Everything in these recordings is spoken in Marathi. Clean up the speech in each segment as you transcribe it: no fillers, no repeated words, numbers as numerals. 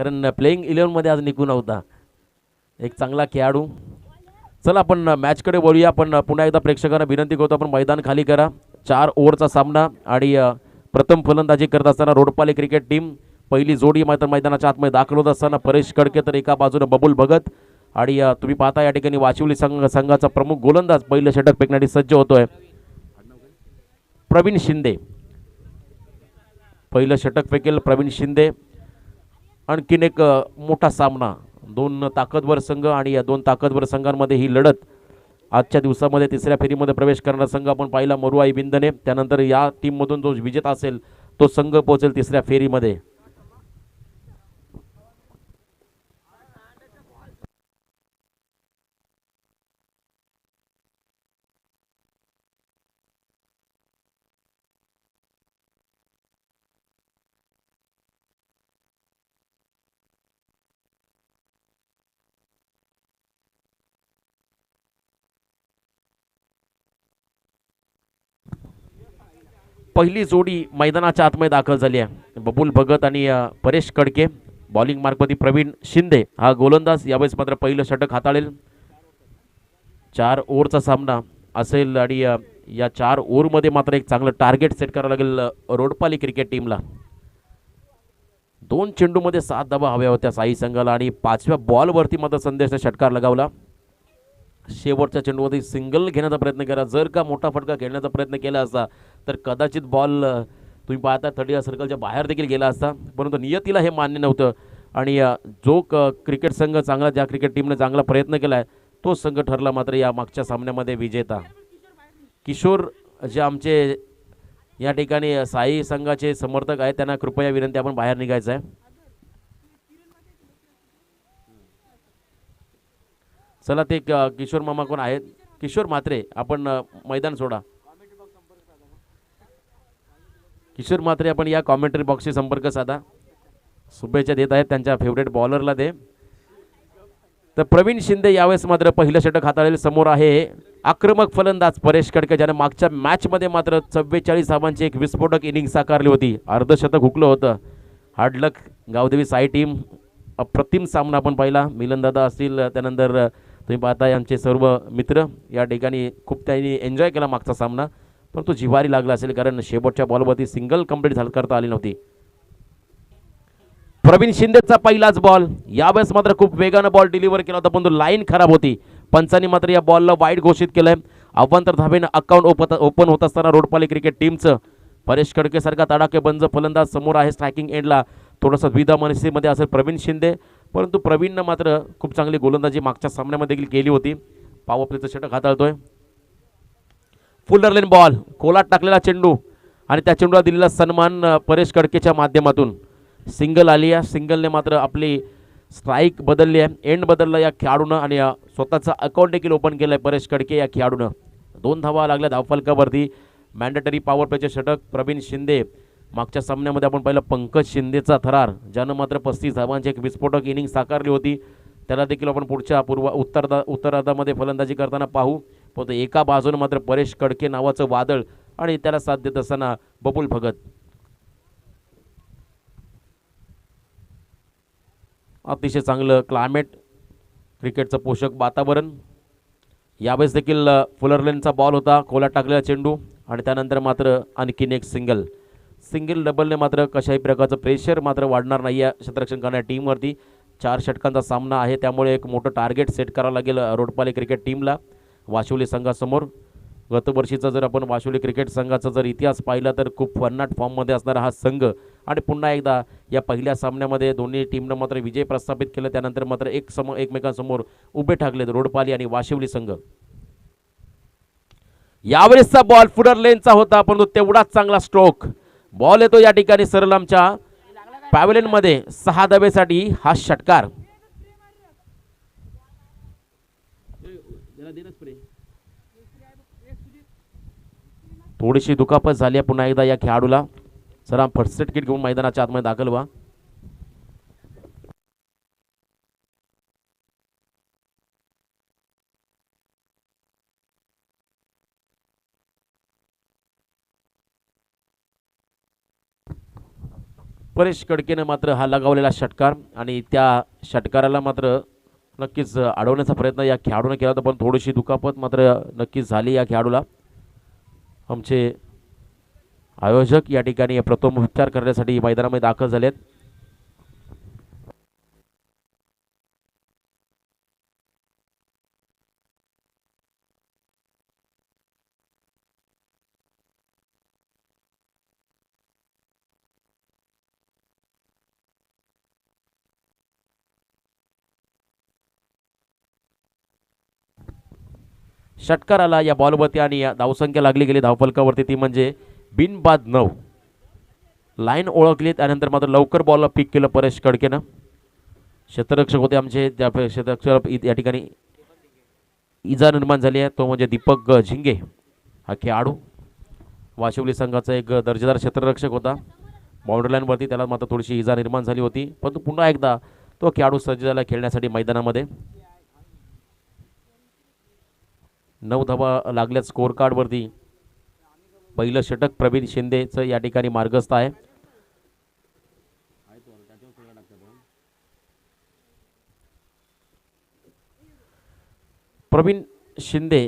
कारण प्लेइंग 11 मध्ये आज निघून होता एक चांगला खेळाडू. चला आपण मॅचकडे वळूया. आपण पुन्हा एकदा प्रेक्षकांना विनंती करतो आपण मैदान खाली करा. 4 ओव्हरचा सामना आणि प्रथम फलंदाजी करत असताना रोडपाले क्रिकेट टीम पहिली जोडी मात्र मैदानाच्या आतमध्ये दाखल होत असताना परेश कडके तर एका बाजूने बबुल भगत आणि तुम्ही पाहता या ठिकाणी वाशिवली संघाचा प्रमुख गोलंदाज पहिलं षटक फेकण्यासाठी सज्ज होतोय प्रवीण शिंदे. पहिलं षटक फेकेल प्रवीण शिंदे. आणखीन एक मोठा सामना दोन ताकदवर संघ आणि या दोन ताकदवर संघांमध्ये ही लढत आजच्या दिवसामध्ये तिसऱ्या फेरीमध्ये प्रवेश करणारा संघ आपण पाहिला मरुआई बिंदने. त्यानंतर या टीममधून जो विजेता असेल तो संघ पोहोचेल तिसऱ्या फेरीमध्ये. पहिली जोडी मैदानाच्या आतमध्ये दाखल झाली आहे. बबुल भगत आणि परेश कडके. बॉलिंग मार्कवरती प्रवीण शिंदे हा गोलंदाज यावेळेस मात्र पहिलं षटक हाताळेल. 4 ओव्हरचा सामना असेल आणि या 4 ओव्हरमध्ये मात्र एक चांगलं टार्गेट सेट करावं लागेल रोडपाली क्रिकेट टीमला. 2 चेंडूमध्ये 7 धावा हव्या होत्या साई संघाला आणि 5व्या बॉलवरती मात्र संदेशने षटकार लगावला. शेवटच्या चेंडूमध्ये सिंगल घेण्याचा प्रयत्न केला. जर का मोठा फटका खेळण्याचा प्रयत्न केला असता तर कदाचित बॉल तुम्ही पाहता 30 सर्कलच्या बाहेर देखील गेला असता. परंतु नियतीला हे मान्य नव्हतं आणि जो क्रिकेट संघ चांगला ज्या क्रिकेट टीमने चांगला प्रयत्न केला आहे तो संघ ठरला मात्र या मागच्या सामन्यामध्ये विजेता. किशोर जे आमचे या ठिकाणी साई संघाचे समर्थक आहेत त्यांना कृपया विनंती आपण बाहेर निघायचं आहे. चला ते किशोर मामा कोण आहेत किशोर म्हात्रे आपण मैदान सोडा. किशोर म्हात्रे आपण या कॉमेंटरी बॉक्सशी संपर्क साधा. शुभेच्छा देत आहेत त्यांच्या फेवरेट बॉलरला ते. तर प्रवीण शिंदे यावेळेस मात्र पहिलं षटक हाताळेल. समोर आहे आक्रमक फलंदाज परेश कडके ज्याने मागच्या मॅचमध्ये मात्र 44 धावांची एक विस्फोटक इनिंग साकारली होती. अर्धशतक हुकलं होतं. हार्डलक गावदेवी साई टीम अप्रतिम सामना आपण पाहिला. मिलनदादा असतील त्यानंतर तुम्ही पाहताय आमचे सर्व मित्र या ठिकाणी खूप त्यांनी एन्जॉय केला मागचा सामना. परंतु जिवारी लागला असेल कारण शेवटच्या बॉलवरती सिंगल कंप्लीट करता आली नव्हती. प्रवीण शिंदेचा पहिलाच बॉल. यावेळेस मात्र खूप वेगानं बॉल डिलिव्हर केला होता परंतु लाईन खराब होती. पंचांनी मात्र या बॉलला वाईड घोषित केलंय. अवांतर धावेनं अकाउंट ओपन होत असताना रोडपाली क्रिकेट टीमचं परेश कडके सारखा तडाखेबंद फलंदाज समोर आहे. स्ट्रायकिंग एंडला थोडासा द्विधा मनस्थितीमध्ये असेल प्रवीण शिंदे. परंतु प्रवीणनं मात्र खूप चांगली गोलंदाजी मागच्या सामन्यामध्ये देखील केली होती. पॉवर प्लेचं षटक हाताळतोय. फुल्डर लेन बॉल कोलात टाकलेला चेंडू आणि त्या चेंडूला दिलेला सन्मान परेश कडकेच्या माध्यमातून सिंगल आली आहे. सिंगलने मात्र आपली स्ट्राईक बदलली आहे. एंड बदलला या खेळाडूनं आणि स्वतःचा अकाउंट देखील ओपन केलं आहे परेश कडके या खेळाडूनं. 2 धावा लागल्या धावफलकावरती. मॅन्डेटरी पॉवर प्लेचे षटक प्रवीण शिंदे. मागच्या सामन्यामध्ये आपण पाहिलं पंकज शिंदेचा थरार ज्यानं मात्र 35 धावांची एक विस्फोटक इनिंग साकारली होती. त्याला देखील आपण पुढच्या उत्तरार्धामध्ये फलंदाजी करताना पाहू. पण एका बाजूने मात्र परेश कडके नावाचं वादळ आणि त्याला साथ देत असताना बबुल भगत. अतिशय चांगलं क्लायमेट क्रिकेटचं पोषक वातावरण. यावेळेस देखील फुलरलेनचा बॉल होता. खोलात टाकलेला चेंडू आणि त्यानंतर मात्र आणखीन एक सिंगल डबलने मात्र कशाही प्रकारचं प्रेशर मात्र वाढणार नाही या क्षेत्ररक्षण करणाऱ्या टीमवरती. 4 षटकांचा सामना आहे त्यामुळे एक मोठं टार्गेट सेट करावं लागेल रोडपाले क्रिकेट टीमला वाशिवली संघासमोर. गतवर्षीचा जर आपण वाशिवली क्रिकेट संघाचा जर इतिहास पाहिला तर खूप भन्नाट फॉर्ममध्ये असणारा हा संघ आणि पुन्हा एकदा या पहिल्या सामन्यामध्ये दोन्ही टीमनं मात्र विजय प्रस्थापित केलं. त्यानंतर मात्र एकमेकांसमोर उभे ठाकलेत रोडपाली आणि वाशिवली संघ. यावेळेसचा बॉल फुडर लेनचा होता परंतु तेवढाच चांगला स्ट्रोक बॉल येतो या ठिकाणी सरळ आमच्या पॅव्हलियन मध्ये 6 धावेसाठी हा षटकार. थोडीशी दुखापत झाली आहे पुन्हा एकदा या खेळाडूला. सर फर्स्ट एड किट घेऊन मैदानाच्या आतमध्ये दाखल व्हा. परेश कडकेने मात्र हा लगावलेला षटकार आणि त्या षटकाराला मात्र नक्कीच अडवण्याचा प्रयत्न या खेळाडूने केला होता, पण थोडीशी दुखापत मात्र नक्कीच झाली या खेळाडूला. आमचे आयोजक या ठिकाणी प्रथमोपचार करण्यासाठी मैदानामध्ये दाखल झालेत. षटकार आला या बॉलवरती आणि धावसंख्या लागली गेली धावफलकावरती, ती म्हणजे बिनबाद 9. लाईन ओळखली त्यानंतर मात्र लवकर बॉलला पिक केलं परेश कडकेनं. क्षेत्ररक्षक होते आमचे, त्या क्षेत्ररक्षक या ठिकाणी इजा निर्माण झाली आहे, तो म्हणजे दीपक झिंगे. हा खेळाडू वाशिवली संघाचा एक दर्जेदार क्षेत्ररक्षक होता. बाउंड्री लाईनवरती त्याला मात्र थोडीशी इजा निर्माण झाली होती, परंतु पुन्हा एकदा तो खेळाडू सज्ज झाला खेळण्यासाठी मैदानामध्ये. 9 धावा लागल्यात स्कोर कार्डवरती. पहिलं षटक प्रवीण शिंदेचं या ठिकाणी मार्गस्थ आहे. प्रवीण शिंदे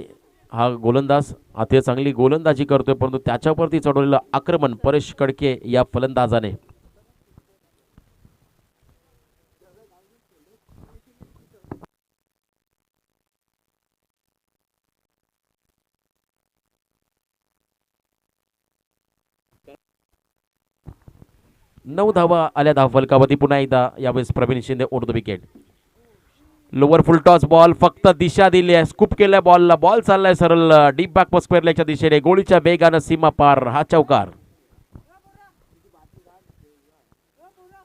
हा गोलंदाज अति चांगली गोलंदाजी करतोय, परंतु त्याच्यावरती चढवलेलं आक्रमण परेश कडके या फलंदाजाने. नऊ धावा आल्या धावफलकावरती. पुन्हा एकदा यावेळेस प्रवीण शिंदे ओढ the wicket. Lower full toss ball, फक्त दिशा दिली आहे, स्कूप केलाय बॉलला, बॉल चाललाय सरळ डीप बॅक स्क्वेअरच्या दिशेने, गोळीच्या वेगानं सीमा पार. हा चौकार.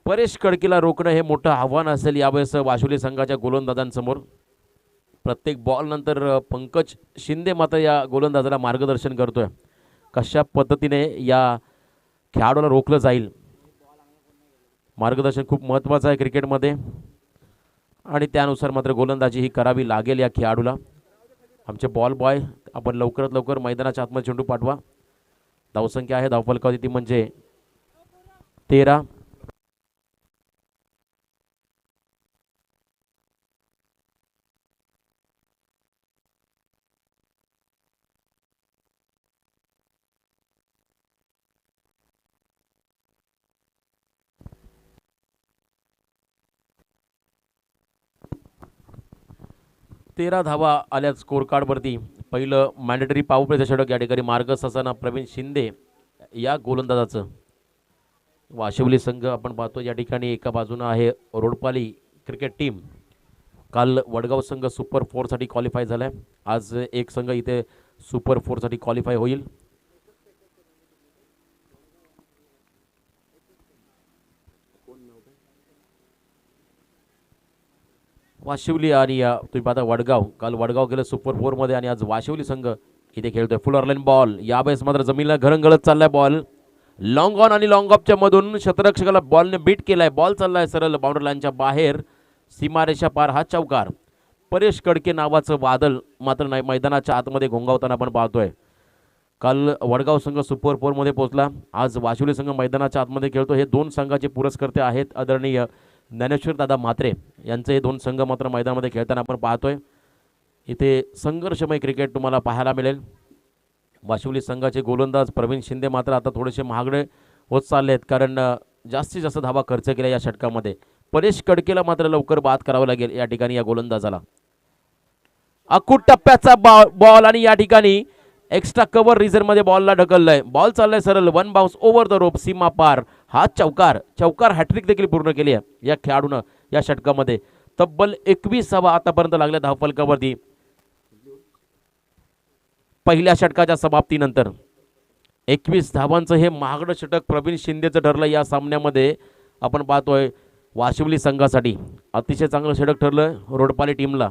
परेश कडकेला रोखणं हे मोठं आव्हान असेल यावेळेस वाशिवली संघाच्या गोलंदाजांसमोर. प्रत्येक बॉल नंतर पंकज शिंदे मात्र या गोलंदाजाला मार्गदर्शन करतोय, कशा पद्धतीने या खेळाडूला रोखलं जाईल. मार्गदर्शन खूप महत्त्वाचं आहे क्रिकेटमध्ये आणि त्यानुसार मात्र गोलंदाजी ही करावी लागेल या खेळाडूला. आमचे बॉल बॉय, आपण लवकरात लवकर मैदानाच्या आतमध्ये चेंडू पाठवा. धावसंख्या आहे धावफलकावरती ती म्हणजे 13. तेरा धावा आल्या स्कोर कार्डवरती. पहिलं मॅन्डेटरी पॉवर प्लेचं षटक या ठिकाणी मार्गस्थ असताना प्रवीण शिंदे या गोलंदाजाचं. वाशिवली संघ आपण पाहतो या ठिकाणी एका बाजूनं आहे रोडपाली क्रिकेट टीम. काल वडगाव संघ सुपर 4साठी क्वालिफाय झाला आहे. आज एक संघ इथे सुपर 4साठी क्वालिफाय होईल. वाशिवली आणि तुम्ही पाहता वडगाव. काल वडगाव गेलं सुपर 4मध्ये आणि आज वाशिवली संघ इथे खेळतोय. फुल ऑरलाईन बॉल, यावेळेस मात्र जमिनीला घरंगळत चाललाय बॉल. लॉंग ऑन आणि लॉंग ऑफच्या मधून क्षेत्ररक्षकाला बॉलने बीट केलाय. बॉल चाललाय सरळ बाउंड्री लाईनच्या बाहेर, सीमारेषा पार. हा चौकार. परेश कडके नावाचं वादळ मात्र मैदानाच्या आतमध्ये घोंगावताना आपण पाहतोय. काल वडगाव संघ सुपर 4मध्ये पोहोचला, आज वाशिवली संघ मैदानाच्या आतमध्ये खेळतो. हे दोन संघाचे पुरस्कर्ते आहेत आदरणीय ज्ञानेश्वर दादा म्हात्रे यांचे हे दोन संघ मात्र मैदानामध्ये खेळताना आपण पाहतोय. इथे संघर्षमय क्रिकेट तुम्हाला पाहायला मिळेल. वाशिवली संघाचे गोलंदाज प्रवीण शिंदे मात्र आता थोडेसे महागडे होत चालले आहेत, कारण जास्तीत जास्त धावा खर्च केल्या या षटकामध्ये. परेश कडकेला मात्र लवकर बाद करावं लागेल या ठिकाणी या गोलंदाजाला. अकूट टप्प्याचा बॉल आणि या ठिकाणी एक्स्ट्रा कव्हर रिझनमध्ये बॉलला ढकललाय. बॉल चाललाय सरळ one bounce over the rope, सीमा पार. हा चौकार. चौकार हॅट्रिक देखील पूर्ण केली आहे या खेळाडूनं या षटकामध्ये. तब्बल 21 धावा आतापर्यंत लागल्या धावफलकावरती पहिल्या षटकाच्या समाप्तीनंतर. 21 धावांचं हे महागडं षटक प्रवीण शिंदेचं ठरलं या सामन्यामध्ये. आपण पाहतोय वाशिवली संघासाठी अतिशय चांगलं षटक ठरलं रोडपाली टीमला.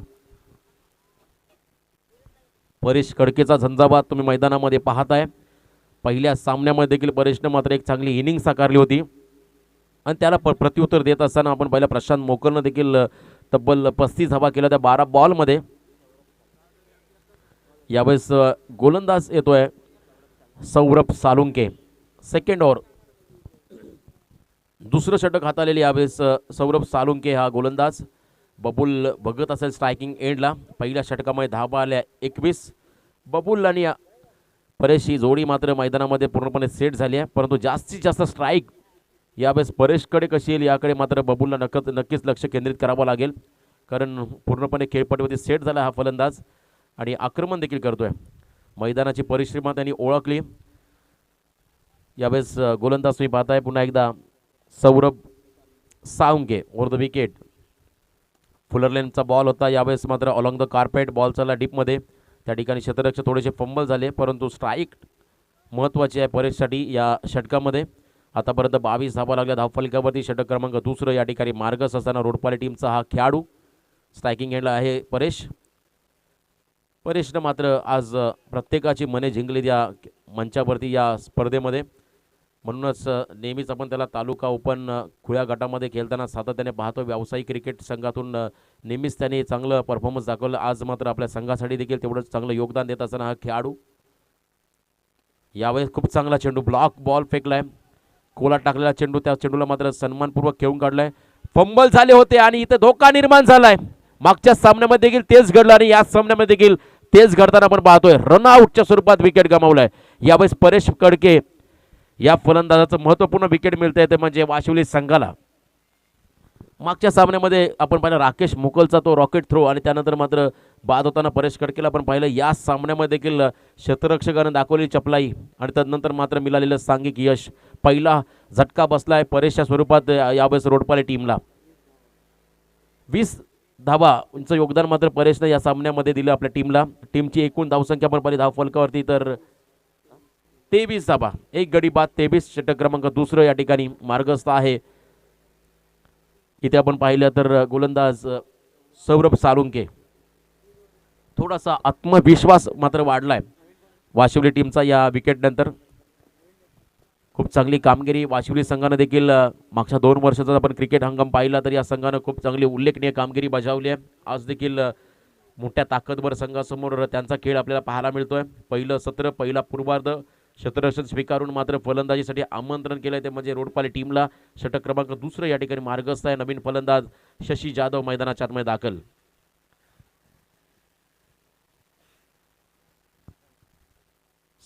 परेश कडकेचा झंझावात तुम्ही मैदानामध्ये पाहताय. पहिल्या सामन्यामध्ये देखील परेशने मात्र एक चांगली इनिंग साकारली होती आणि त्याला प्रत्युत्तर देत असताना आपण पहिल्या प्रशांत मोकलनं देखील तब्बल 35 धावा केल्या त्या 12 बॉलमध्ये. यावेळेस गोलंदाज येतोय सौरभ सालुंके. सेकंड ओव्हर दुसरं षटक हाताळलेले यावेळेस सौरभ सालुंके हा गोलंदाज. बबुल बघत असेल स्ट्रायकिंग एंडला. पहिल्या षटकामध्ये धावा आल्या 21. बबुल आणि परेश ही जोडी मात्र मैदानामध्ये पूर्णपणे सेट झाली आहे, परंतु जास्तीत जास्त स्ट्राईक यावेळेस परेशकडे कशी येईल याकडे मात्र बबुलला नक्कीच लक्ष केंद्रित करावं लागेल, कारण पूर्णपणे खेळपट्टीवरती सेट झाला हा फलंदाज आणि आक्रमण देखील करतोय. मैदानाची परिश्रम त्यांनी ओळखली. यावेळेस गोलंदाज तुम्ही पाहताय पुन्हा एकदा Saurabh Salunke over the wicket. फुलरलेनचा बॉल होता, यावेळेस मात्र अलॉंग द कार्पेट बॉल चालला डीपमध्ये. त्या ठिकाणी क्षेत्ररक्षक थोडेसे फंबल झाले, परंतु स्ट्राईक महत्त्वाची आहे परेशसाठी या षटकामध्ये. आतापर्यंत 22 धावा लागल्या धावफलकावरती. षटक क्रमांक दुसरं या ठिकाणी मार्गस असताना रोडपाली टीमचा हा खेळाडू. स्ट्रायकिंग एंडला आहे परेशनं मात्र आज प्रत्येकाची मने जिंकली या मंचावरती या स्पर्धेमध्ये. म्हणूनच नेहमीच आपण त्याला तालुका ओपन खुल्या गटामध्ये खेळताना सातत्याने पाहतो. व्यावसायिक क्रिकेट संघातून नेहमीच त्याने चांगलं परफॉर्मन्स दाखवलं. आज मात्र आपल्या संघासाठी देखील तेवढंच चांगलं योगदान देत असताना हा खेळाडू. यावेळेस खूप चांगला चेंडू ब्लॉक बॉल फेकलाय. कोला टाकलेला चेंडू, त्या चेंडूला मात्र सन्मानपूर्वक खेळून काढलाय. फंबल झाले होते आणि इथे धोका निर्माण झालाय. मागच्या सामन्यामध्ये देखील तेच घडलं आणि या सामन्यामध्ये देखील तेच घडताना आपण पाहतोय. रनआउटच्या स्वरूपात विकेट गमावलाय. यावेळेस परेश कडके या फलंदाजाचं महत्त्वपूर्ण विकेट मिळतंय ते म्हणजे वाशिवली संघाला. मागच्या सामन्यामध्ये आपण पाहिलं राकेश मुकलचा तो रॉकेट थ्रो आणि त्यानंतर मात्र बाद होताना परेश कडकेला आपण पाहिलं. या सामन्यामध्ये देखील क्षेत्ररक्षकाने दाखवलेली चपलाई आणि त्यानंतर मात्र मिळालेलं सांघिक यश. पहिला झटका बसलाय परेशच्या स्वरूपात यावेळेस रोडपाले टीमला. 20 धावांचं योगदान मात्र परेशने या सामन्यामध्ये दिलं आपल्या टीमला. टीमची एकूण धावसंख्या आपण पाहिली धावफलकावरती तर 23 धावा, एक गडी बाद 23. षटक क्रमांक दुसरं या ठिकाणी मार्गस्थ आहे. इथे आपण पाहिलं तर गोलंदाज सौरभ साळुंके. थोडासा आत्मविश्वास मात्र वाढलाय वाशिवली टीमचा या विकेट नंतर. खूप चांगली कामगिरी वाशिवली संघानं देखील मागच्या 2 वर्षाचा आपण क्रिकेट हंगाम पाहिला तर या संघानं खूप चांगली उल्लेखनीय कामगिरी बजावली आहे. आज देखील मोठ्या ताकदवर संघासमोर त्यांचा खेळ आपल्याला पाहायला मिळतोय. पहिलं सत्र, पहिला पूर्वार्ध क्षेत्ररक्षण स्वीकारून मात्र फलंदाजीसाठी आमंत्रण केलंय ते म्हणजे रोडपाली टीमला. षटक क्रमांक दुसरं या ठिकाणी मार्गस्थ आहे. नवीन फलंदाज शशी जाधव मैदानाच्या आतमध्ये दाखल.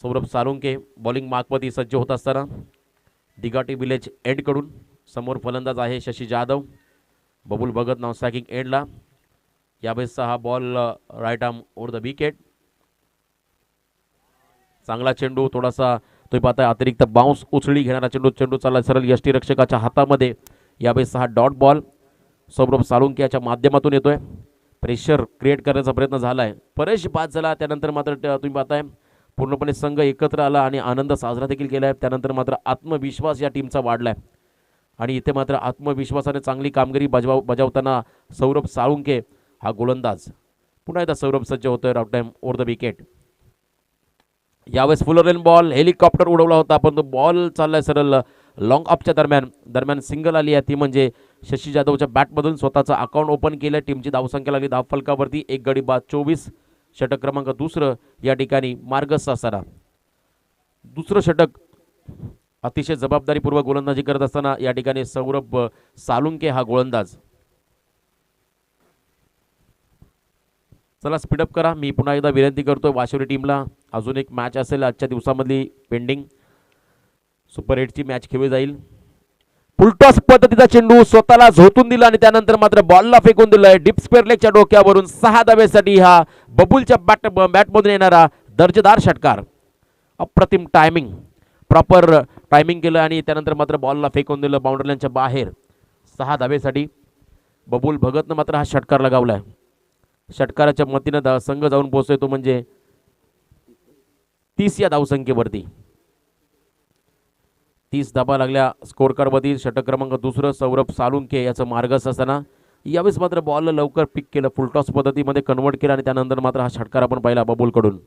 सौरभ साळुंके बॉलिंग मार्कवरती सज्ज होत असताना दिघाटी विलेज एंडकडून समोर फलंदाज आहे शशी जाधव. बबुल भगत नाव स्ट्रायकिंग एंडला. यावेळेसचा हा ball right arm over the wicket. चांगला चेंडू, थोडासा तुम्ही पाहताय अतिरिक्त बाउन्स उचली घेणारा चेंडू. चेंडू चालला सरळ यष्टीरक्षकाच्या हातामध्ये. यावेळेस हा डॉट बॉल सौरभ साळुंके याच्या माध्यमातून येतोय. प्रेशर क्रिएट करण्याचा प्रयत्न झालाय. परेश बाद झाला, त्यानंतर मात्र तुम्ही पाहताय पूर्णपणे संघ एकत्र आला आणि आनंद साजरा देखील केलाय. त्यानंतर मात्र आत्मविश्वास या टीमचा वाढलाय आणि इथे मात्र आत्मविश्वासाने चांगली कामगिरी बजावताना सौरभ साळुंके हा गोलंदाज. पुन्हा एकदा सौरभ सज्ज होतोय route time over the wicket. यावेळेस फुलरलेन बॉल हेलिकॉप्टर उडवला होता, पण तो बॉल चाललाय सरळ लॉंग ऑफच्या दरम्यान सिंगल आली आहे. ती म्हणजे शशी जाधवच्या बॅटमधून स्वतःचं अकाउंट ओपन केलं. टीमची धावसंख्या लागली धावफलकावरती, एक गडी बाद 24. षटक क्रमांक दुसरं या ठिकाणी मार्गस्थ असताना दुसरं षटक अतिशय जबाबदारीपूर्वक गोलंदाजी करत असताना या ठिकाणी सौरभ साळुंके हा गोलंदाज. चला स्पीडअप करा. मी पुन्हा एकदा विनंती करतोय वाशिवली टीमला, अजून एक मॅच असेल आजच्या दिवसामधली पेंडिंग. सुपर 8ची मॅच खेळली जाईल. फुलटॉस पद्धतीचा चेंडू स्वतःला झोतून दिला आणि त्यानंतर मात्र बॉलला फेकून दिलाय डीप स्क्वेअर लेगच्या डोक्यावरून. 6 धावेसाठी हा बबुलच्या बॅटमधून येणारा दर्जेदार षटकार. अप्रतिम टायमिंग, प्रॉपर टायमिंग केलं आणि त्यानंतर मात्र बॉलला फेकून दिलं बाउंड्री लाईनच्या बाहेर. 6 धावेसाठी बबुल भगतनं मात्र हा षटकार लगावलाय. षटकाराच्या मतीनं संघ जाऊन पोहोचतोय तो म्हणजे 30 या धावसंख्येवरती. 30 धाबा लागल्या स्कोर कार्डवरती. षटक क्रमांक दुसरं सौरभ साळुंके याचं मार्गस्थ असताना यावेळेस मात्र बॉल लवकर पिक केलं, फुलटॉस पद्धतीमध्ये कन्वर्ट केलं आणि त्यानंतर मात्र हा षटकार आपण पाहिला बबुलकडून.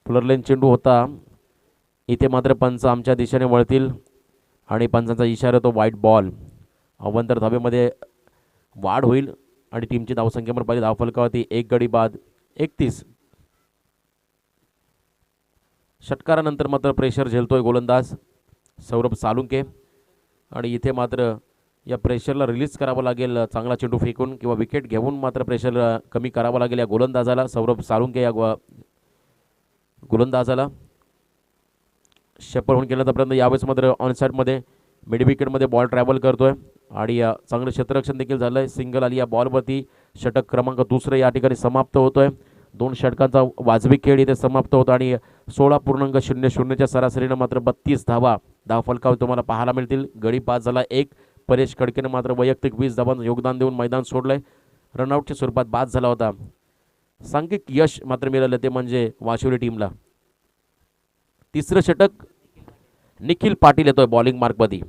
फुलरलेन चेंडू होता. इथे मात्र पंच आमच्या दिशेने वळतील आणि पंचांचा इशारा तो व्हाईट बॉल. अवंतर धाबेमध्ये वाढ होईल आणि टीमची धावसंख्या पण पाहिली धावफलकावरती, एक गडी बाद 31. षटकारानंतर मात्र प्रेशर झेलतोय गोलंदाज. सौरभ सालुंके. आणि इथे मात्र या प्रेशरला रिलीज करावं लागेल, चांगला चेंडू फेकून किंवा विकेट घेऊन मात्र प्रेशर कमी करावं लागेल या गोलंदाजाला, सौरभ सालुंके या गोलंदाजाला. शेपर होऊन गेल्यानंतरपर्यंत यावेळेस मात्र ऑनसाईडमध्ये मिड विकेटमध्ये बॉल ट्रॅव्हल करतोय आणि चांगलं क्षेत्ररक्षण देखील झालं आहे. सिंगल आली या बॉलवरती. षटक क्रमांक 2 या ठिकाणी समाप्त होतोय. 2 षटकांचा वाजवी खेळ इथे समाप्त होतो आणि 16.00च्या सरासरीनं मात्र 32 धावफलकावर तुम्हाला पाहायला मिळतील. गडी पास झाला 1. परेश खडकेनं मात्र वैयक्तिक 20 धावांचं योगदान देऊन मैदान सोडलंय. रनआउटच्या स्वरूपात बाद झाला होता. सांघिक यश मात्र मिळालं ते म्हणजे वाशिवली टीमला. तिसरं षटक निखिल पाटील येतोय बॉलिंग मार्कमध्ये.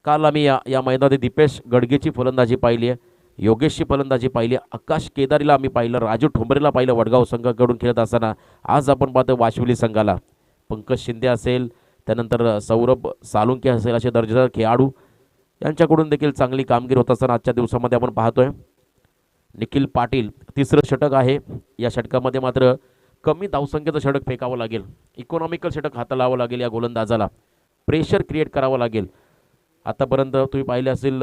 काल आम्ही या मैदानात दीपेश गडगेची फलंदाजी पाहिली आहे, योगेशची फलंदाजी पाहिली, आकाश केदारीला आम्ही पाहिलं, राजू ठोंबरेला पाहिलं वडगाव संघाकडून खेळत असताना. आज आपण पाहतो वाशिवली संघाला पंकज शिंदे असेल, त्यानंतर सौरभ सालुंके असेल, असे दर्जेदार खेळाडू यांच्याकडून देखील चांगली कामगिरी होत असताना आजच्या दिवसामध्ये आपण पाहतोय. निखिल पाटील तिसरं षटक आहे. या षटकामध्ये मात्र कमी धावसंख्येचं षटक फेकावं लागेल, इकॉनॉमिकल षटक हाताळावं लागेल या गोलंदाजाला, प्रेशर क्रिएट करावं लागेल. आतापर्यंत तुम्ही पाहिले असेल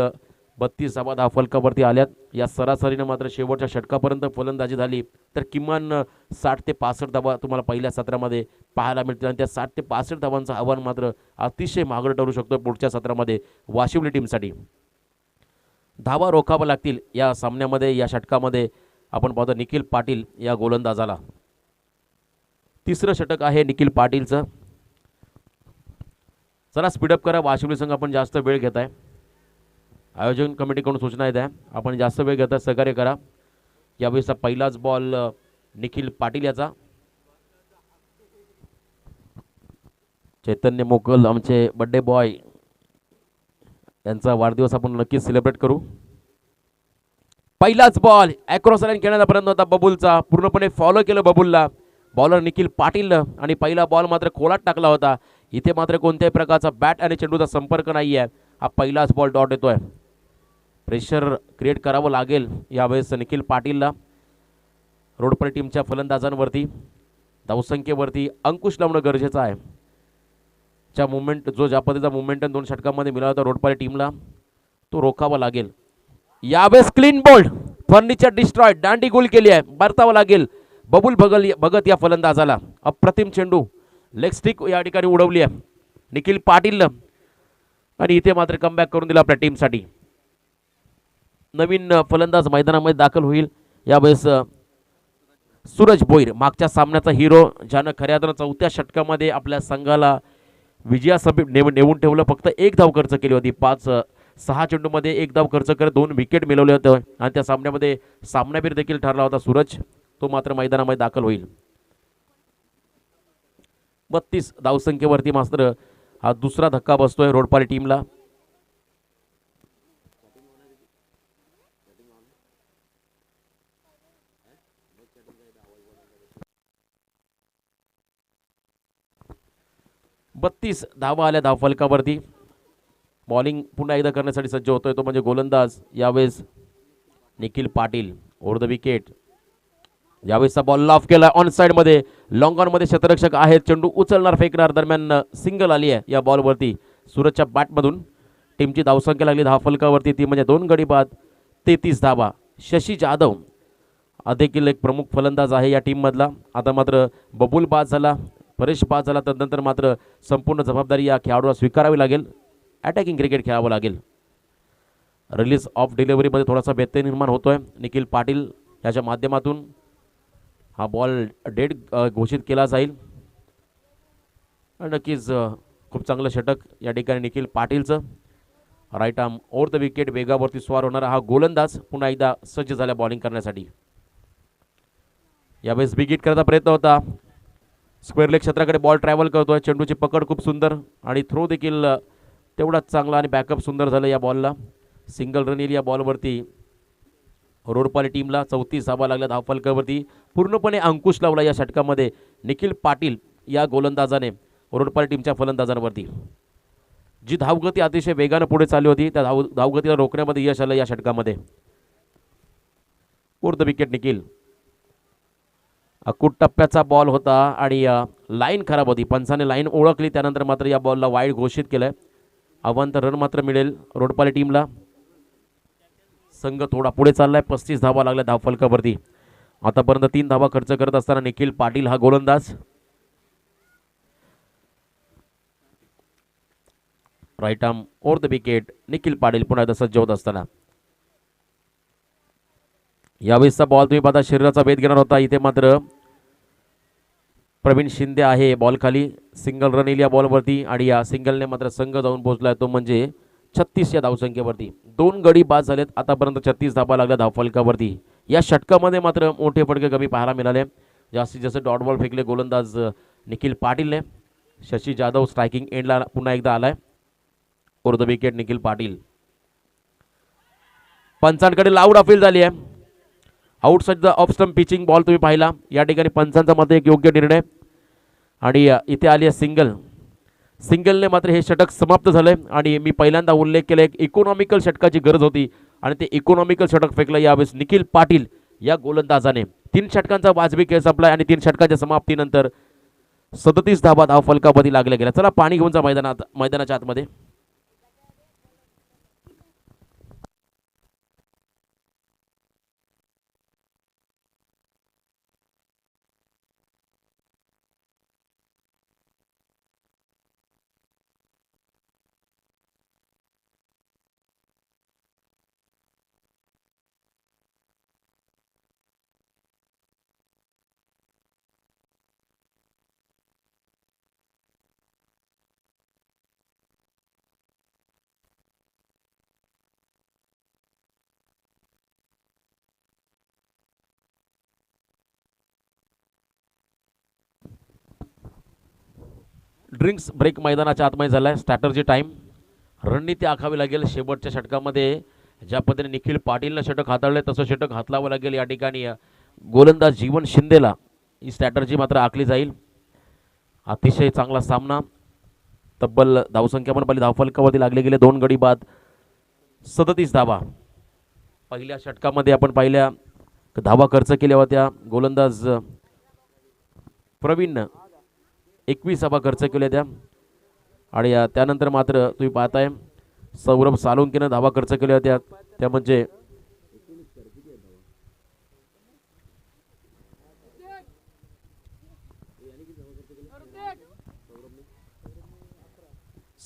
32 धावफलकावरती आल्यात. या सरासरीनं मात्र शेवटच्या षटकापर्यंत फलंदाजी झाली तर किमान 60 ते 65 धावा तुम्हाला पहिल्या सत्रामध्ये पाहायला मिळतील आणि त्या 60 ते 65 धावांचं आव्हान मात्र अतिशय महागडं ठरू शकतो पुढच्या सत्रामध्ये वाशिवली टीमसाठी. धावा रोखावं लागतील या सामन्यामध्ये, या षटकामध्ये. आपण पाहतो निखिल पाटील या गोलंदाजाला. तिसरं षटक आहे निखिल पाटीलचं. चला स्पीडअप करा, वाशिवली संघ आपण जास्त वेळ घेत आहे. आयोजन कमिटीकडून सूचना येत आहे, आपण जास्त वेळ घेता, सहकार्य करा. यावेळेचा पहिलाच बॉल निखिल पाटील याचा. चैतन्य मोकल आमचे बड्डे बॉय यांचा वाढदिवस आपण नक्कीच सेलिब्रेट करू. पहिलाच बॉल ॲक्रॉस लाईन खेळण्याचा प्रयत्न होता बबुलचा, पूर्णपणे फॉलो केलं बबुलला बॉलर निखिल पाटीलनं आणि पहिला बॉल मात्र खोलात टाकला होता. इथे मात्र कोणत्याही प्रकारचा बॅट आणि चेंडूचा संपर्क नाही आहे. हा पहिलाच बॉल डॉट येतोय. प्रेशर क्रिएट करावं लागेल यावेळेस निखिल पाटीलला. रोडपरी टीमच्या फलंदाजांवरती धावसंख्येवरती अंकुश लावणं गरजेचं आहे. च्या मुवमेंट जो ज्या पद्धतीचा मुवमेंटन 2 षटकांमध्ये मिळाला होता रोडपारी टीमला तो रोखावा लागेल. यावेळेस क्लीन बोल्ड, फर्निचर डिस्ट्रॉय, दांडी गोल केली आहे, परतावं लागेल बबुल भगत या फलंदाजाला. अप्रतिम चेंडू लेग स्टिक या ठिकाणी उडवली आहे निखिल पाटीलनं आणि इथे मात्र कमबॅक करून दिला आपल्या टीमसाठी. नवीन फलंदाज मैदानामध्ये दाखल होईल यावेळेस सूरज भोईर, मागच्या सामन्याचा हिरो, ज्यानं खऱ्या अर्थानं 4थ्या षटकामध्ये आपल्या संघाला विजयासभी नेऊन ठेवलं. फक्त 1 धाव खर्च केली होती. 5-6 चेंडूमध्ये 1 धाव खर्च करत 2 विकेट मिळवले होते आणि त्या सामन्यामध्ये सामनावीर देखील ठरला होता सूरज. तो मात्र मैदानामध्ये दाखल होईल. 32 धावसंख्येवरती मात्र हा दुसरा धक्का बसतोय रोडपाली टीमला. बत्तीस धावा आल्या धावफलकावरती. बॉलिंग पुन्हा एकदा करण्यासाठी सज्ज होतोय तो म्हणजे गोलंदाज यावेळेस Nikhil Patil. Over the wicket यावेळेसचा बॉल लॉफ केला ऑन साइडमध्ये. लॉंग ऑनमध्ये क्षेत्ररक्षक आहेत, चेंडू उचलणार फेकणार दरम्यान सिंगल आली आहे या बॉलवरती सूरजच्या बॅटमधून. टीमची धावसंख्या लागली धावफलकावरती ती म्हणजे 2 गडी बाद 33 धावा. शशी जाधव देखील एक प्रमुख फलंदाज आहे या टीममधला. आता मात्र बबुल बाद झाला, परेश बाद झाला, तदनंतर मात्र संपूर्ण जबाबदारी या खेळाडूला स्वीकारावी लागेल. अटॅकिंग क्रिकेट खेळावं लागेल. रिलीज ऑफ डिलिव्हरीमध्ये थोडासा व्यत्यय निर्माण होतोय निखिल पाटील याच्या माध्यमातून. हा बॉल डेड घोषित केला जाईल. नक्कीच खूप चांगलं षटक या ठिकाणी निखिल पाटीलचं. Right arm over the wicket वेगावरती स्वार होणारा हा गोलंदाज पुन्हा एकदा सज्ज झाला बॉलिंग करण्यासाठी. यावेळेस बिग हिट करायचा प्रयत्न होता. स्क्वेअर लेग क्षेत्राकडे बॉल ट्रॅव्हल करतोय. चेंडूची पकड खूप सुंदर आणि थ्रो देखील तेवढाच चांगला आणि बॅकअप सुंदर झालं या बॉलला. सिंगल रन येईल या बॉलवरती रोडपाली टीमला. 34 धावा लागल्या धावफलकावरती. पूर्णपणे अंकुश लावला या षटकामध्ये निखिल पाटील या गोलंदाजाने रोडपाली टीमच्या फलंदाजांवरती. जी धावगती अतिशय वेगाने पुढे चालली होती त्या धावगतीला रोखण्यामध्ये यश आलं या षटकामध्ये. Over the wicket Nikhil. अकूट टप्प्याचा बॉल होता आणि लाईन खराब होती. पंचाने लाईन ओळखली, त्यानंतर मात्र या बॉलला वाईड घोषित केलंय. अवंत रन मात्र मिळेल रोडपाले टीमला. संघ थोडा पुढे चाललाय. 35 धावा लागल्या धावफलकावरती. आतापर्यंत 3 धावा खर्च करत असताना निखिल पाटील हा गोलंदाज. Right arm over the wicket. Nikhil Patil पुन्हा एकदा सज्ज होत असताना यावेळेसचा बॉल तुम्ही पाहता शरीराचा वेध घेणार होता. इथे मात्र प्रवीण शिंदे आहे बॉल खाली. सिंगल रन येईल या बॉलवरती आणि या सिंगलने मात्र संघ जाऊन पोहोचलाय तो म्हणजे 36 या धावसंख्येवरती. 2 गडी बाद झालेत. आतापर्यंत 36 धावा लागल्या धावफलकावरती. या षटकामध्ये मात्र मोठे फटके कमी पाहायला मिळाले. जास्तीत जास्त डॉट बॉल फेकले गोलंदाज निखिल पाटीलने. शशी जाधव स्ट्रायकिंग एंडला पुन्हा एकदा आलाय. Over the wicket Nikhil Patil. पंचांकडे लाऊड अपील झाली आहे. Outside the off stump pitching ball तुम्ही पाहिला. या ठिकाणी पंचांचा मध्ये एक योग्य निर्णय आणि इथे आली आहे सिंगल. सिंगलने मात्र हे षटक समाप्त झालंय आणि मी पहिल्यांदा उल्लेख केला एक इकॉनॉमिकल षटकाची गरज होती आणि ते इकॉनॉमिकल षटक फेकलं यावेळेस निखिल पाटील या गोलंदाजाने. 3 षटकांचा वाजवी खेळ संपलाय आणि 3 षटकांच्या समाप्तीनंतर 37 धावा धावफलकावरती लागल्या गेल्या. चला पाणी घेऊन जा मैदानाच्या आतमध्ये. ड्रिंक्स ब्रेक मैदानाच्या आतमध्ये झालाय. Strategy time. रणनीती आखावी लागेल. शेवटच्या षटकामध्ये ज्या पद्धतीने निखिल पाटीलनं षटक हाताळले तसं षटक हातलावं लागेल. या ठिकाणी गोलंदाज जीवन शिंदेला ही स्ट्रॅटर्जी मात्र आखली जाईल. अतिशय चांगला सामना. तब्बल धावसंख्या पण पहिली धावफलकावरती लागले गेले. 2 गडी बाद 37 धावा. पहिल्या षटकामध्ये आपण पाहिल्या धावा खर्च केल्या होत्या. गोलंदाज प्रवीण 21 धावा खर्च केल्या त्या आणि त्यानंतर मात्र तुम्ही पाहताय सौरभ सालुंकेनं धावा खर्च केल्या होत्या. त्या म्हणजे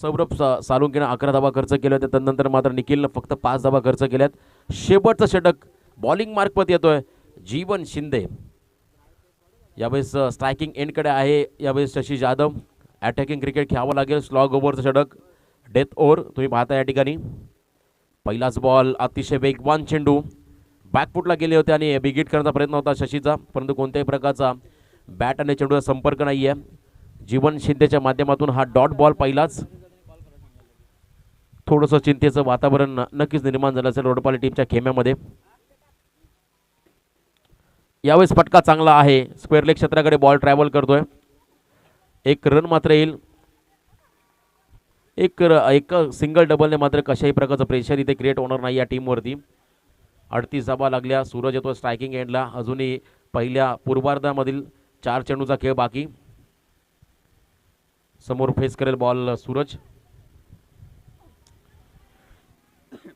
सौरभ सालुंकेनं 11 धावा खर्च केल्या होत्या. त्यानंतर मात्र निखिलनं फक्त 5 धावा खर्च केल्यात. शेवटचं षटक बॉलिंग मार्कवरती येतोय जीवन शिंदे. यावेळेस स्ट्रायकिंग एंडकडे आहे यावेळेस शशी जाधव. अटॅकिंग क्रिकेट खेळावं लागेल. स्लॉग ओव्हरचं षटक डेथ ओव्हर तुम्ही पाहता या ठिकाणी. पहिलाच बॉल अतिशय वेगवान चेंडू बॅकफुटला गेले होते आणि बिगिट करण्याचा प्रयत्न होता शशीचा, परंतु कोणत्याही प्रकारचा बॅट आणि चेंडूचा संपर्क नाही आहे. जीवन शिंदेच्या माध्यमातून हा डॉट बॉल पहिलाच. थोडंसं चिंतेचं वातावरण नक्कीच निर्माण झालं असेल रोडपाली टीमच्या खेम्यामध्ये. यावेळेस फटका चांगला आहे. स्क्वेअर लेग क्षेत्राकडे बॉल ट्रॅव्हल करतोय. 1 रन मात्र येईल. एक सिंगल डबलने मात्र कशाही प्रकारचं प्रेशर इथे क्रिएट होणार नाही या टीमवरती. 38 धावा लागल्या. सूरज येतो स्ट्रायकिंग एंडला. अजूनही पहिल्या पूर्वार्धामधील 4 चेंडूचा खेळ बाकी. समोर फेस करेल बॉल सूरज.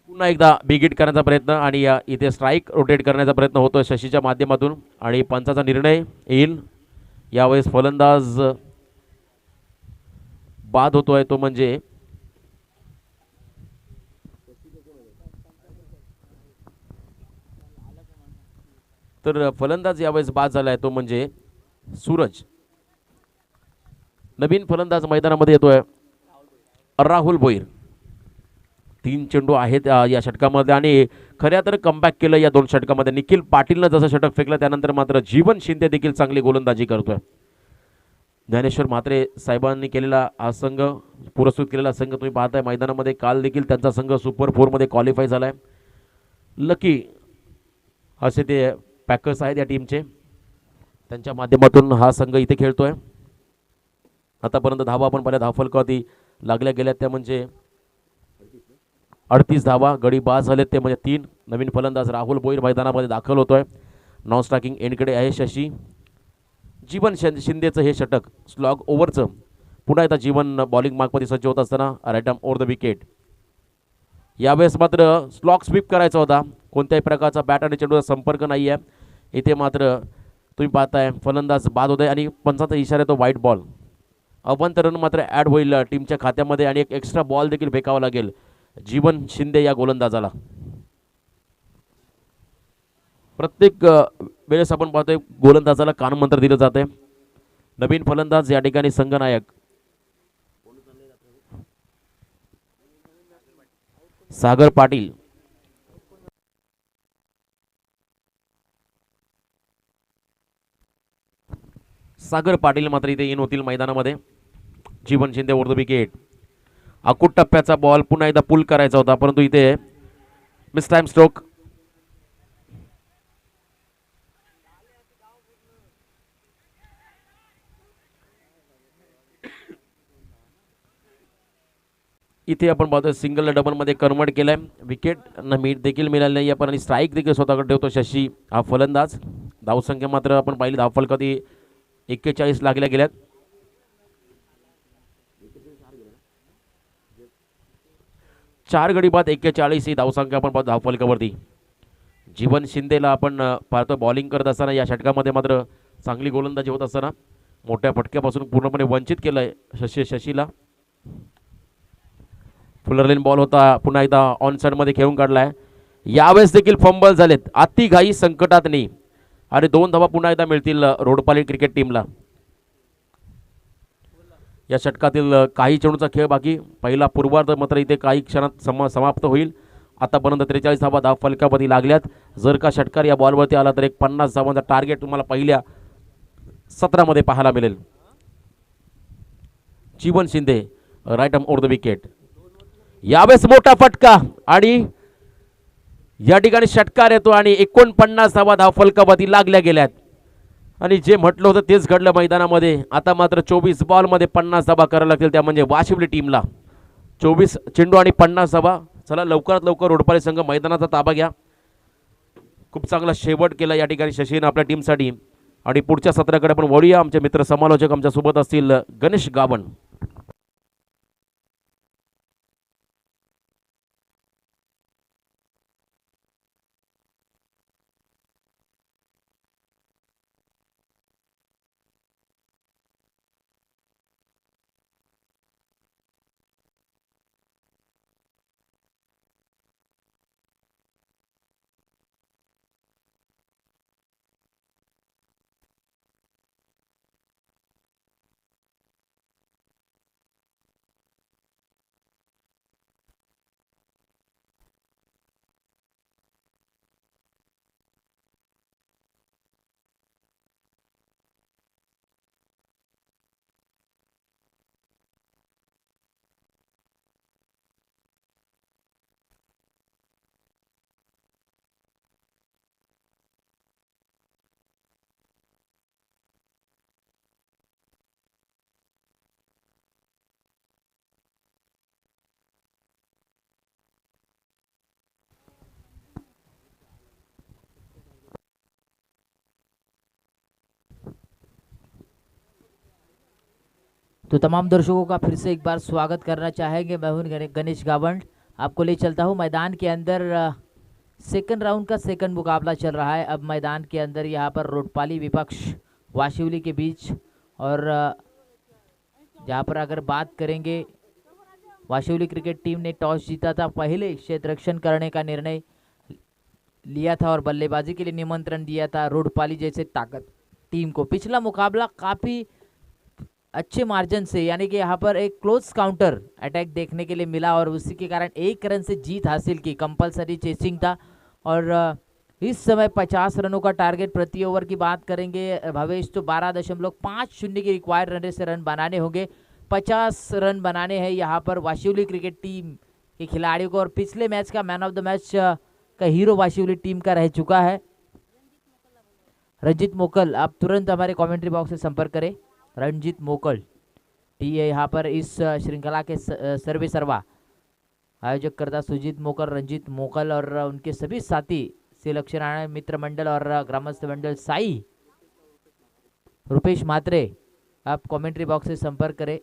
पुन्हा एकदा बिगिट करण्याचा प्रयत्न आणि इथे स्ट्राईक रोटेट करण्याचा प्रयत्न होतोय शशीच्या माध्यमातून आणि पंचाचा निर्णय येईल. यावेळेस फलंदाज बाद होतोय तो म्हणजे तर फलंदाज यावेळेस बाद झालाय तो म्हणजे सूरज. नवीन फलंदाज मैदानामध्ये येतोय राहुल भोईर. 3 चेंडू आहेत या षटकामध्ये आणि खऱ्या तर कमबॅक केलं या 2 षटकामध्ये. निखिल पाटीलनं जसं षटक फेकलं त्यानंतर मात्र जीवन शिंदे देखील चांगली गोलंदाजी करतोय. ज्ञानेश्वर म्हात्रे साहेबांनी केलेला हा संघ पुरस्कृत केलेला संघ तुम्ही पाहताय मैदानामध्ये. काल देखील त्यांचा संघ सुपर 4मध्ये क्वालिफाय झालाय. लकी असे ते पॅकर्स आहेत या टीमचे. त्यांच्या माध्यमातून हा संघ इथे खेळतोय. आतापर्यंत धावा आपण पहिल्या धावफलकावरती लागल्या गेल्यात त्या म्हणजे 38 धावा. गडी बाद झालेत ते म्हणजे 3. नवीन फलंदाज राहुल भोईर मैदानामध्ये दाखल होतोय. नॉन स्ट्रायकिंग एंडकडे आहे शशी. जीवन शिंदेचं हे षटक स्लॉग ओव्हरचं पुन्हा एकदा जीवन बॉलिंग मार्कमध्ये सज्ज होत असताना right arm over the wicket. यावेळेस मात्र स्लॉग स्वीप करायचा होता, कोणत्याही प्रकारचा बॅट आणि चेंडूचा संपर्क नाही आहे. इथे मात्र तुम्ही पाहताय फलंदाज बाद होत आहे आणि पंचाचा इशारा तो व्हाईट बॉल. अवंत रन मात्र ॲड होईल टीमच्या खात्यामध्ये आणि एक एक्स्ट्रा बॉल देखील फेकावा लागेल जीवन शिंदे या गोलंदाजाला. प्रत्येक वेळेस आपण पाहतोय गोलंदाजाला कानमंत्र दिलं जाते. नवीन फलंदाज या ठिकाणी संघनायक सागर पाटील. सागर पाटील मात्र इथे इन होतील मैदानामध्ये. जीवन Shinde over the wicket. Akut टप्प्याचा बॉल पुन्हा एकदा पुल करायचा होता, परंतु इथे मिस टाइम स्ट्रोक. इथे आपण पाहतोय सिंगल डबल मध्ये कन्वर्ट केलंय. विकेट मीट देखील मिळाली नाही आपण आणि स्ट्राईक देखील स्वतःकडे ठेवतो शशी हा फलंदाज. धावसंख्या मात्र आपण पाहिली धावफलकात 41 लागल्या गेल्यात. चार गडी बाद 41 ही धावसंख्या आपण पाहतो धावफलकावरती. जीवन शिंदेला आपण पाहतो बॉलिंग करत असताना या षटकामध्ये मात्र चांगली गोलंदाजी होत असताना मोठ्या फटक्यापासून पूर्णपणे वंचित केलंय शशीला. फुलरलेन बॉल होता, पुन्हा एकदा ऑन साइड मध्ये खेळून काढलाय. यावेळेस देखील फंबल झालेत. अति घाई संकटात नाही आणि 2 धावा पुन्हा एकदा मिळतील रोडपाली क्रिकेट टीमला. या षटकातील काही चेंडूचा खेळ बाकी. पहिला पूर्वार्ध मात्र इथे काही क्षणात समाप्त होईल. आतापर्यंत 43 धावा धाव फलकावरती लागल्यात. जर का षटकार या बॉलवरती आला तर एक 50 धावांचा टार्गेट तुम्हाला पहिल्या सत्रामध्ये पाहायला मिळेल. Jeevan Shinde right arm over the wicket. यावेळेस मोठा फटका आणि या ठिकाणी षटकार येतो आणि 49 धावा धाव फलकावरती लागल्या गेल्यात आणि जे म्हटलं होतं तेच घडलं मैदानामध्ये. आता मात्र 24 बॉलमध्ये 50 धावा करायला लागतील, त्या म्हणजे वाशिवली टीमला. 24 चेंडू आणि 50 धावा. चला लवकरात लवकर रोडपाली संघ मैदानाचा ताबा घ्या. खूप चांगला शेवट केला या ठिकाणी शशीनं आपल्या टीमसाठी आणि पुढच्या सत्राकडे आपण वळूया. आमचे मित्र समालोचक आमच्या सोबत असतील गणेश गावण. तो तमाम दर्शकों का फिर से एक बार स्वागत करना चाहेंगे। मैं हूं गणेश गावंड, आपको ले चलता हूं मैदान के अंदर। सेकंड राउंड का सेकंड मुकाबला चल रहा है अब मैदान के अंदर, यहां पर रोडपाली विपक्ष वाशिवली के बीच। और जहां पर अगर बात करेंगे, वाशिवली क्रिकेट टीम ने टॉस जीता था, पहले क्षेत्ररक्षण करने का निर्णय लिया था और बल्लेबाजी के लिए निमंत्रण दिया था रोडपाली जैसे ताकत टीम को। पिछला मुकाबला काफ़ी अच्छे मार्जिन से, यानी कि यहाँ पर एक क्लोज काउंटर अटैक देखने के लिए मिला और उसी के कारण 1 रन से जीत हासिल की। कंपलसरी चेसिंग था और इस समय 50 रनों का टारगेट प्रति ओवर की बात करेंगे भवेश, तो 12.50 की रिक्वायर्ड रन से रन बनाने होंगे। 50 रन बनाने हैं यहाँ पर वाशिवली क्रिकेट टीम के खिलाड़ियों को। और पिछले मैच का मैन ऑफ द मैच का हीरो वाशिवली टीम का रह चुका है रंजीत मोकल। आप तुरंत हमारे कमेंट्री बॉक्स से संपर्क करें। रणजीत मोकल टी है यहाँ पर इस श्रृंखला के सर्वे सर्वा आयोजक करता सुजीत मोकल, रंजीत मोकल और उनके सभी साथी, सिलक्षण मित्र मंडल और ग्रामस्थ मंडल साई रुपेश म्हात्रे, आप कमेंट्री बॉक्स से संपर्क करें।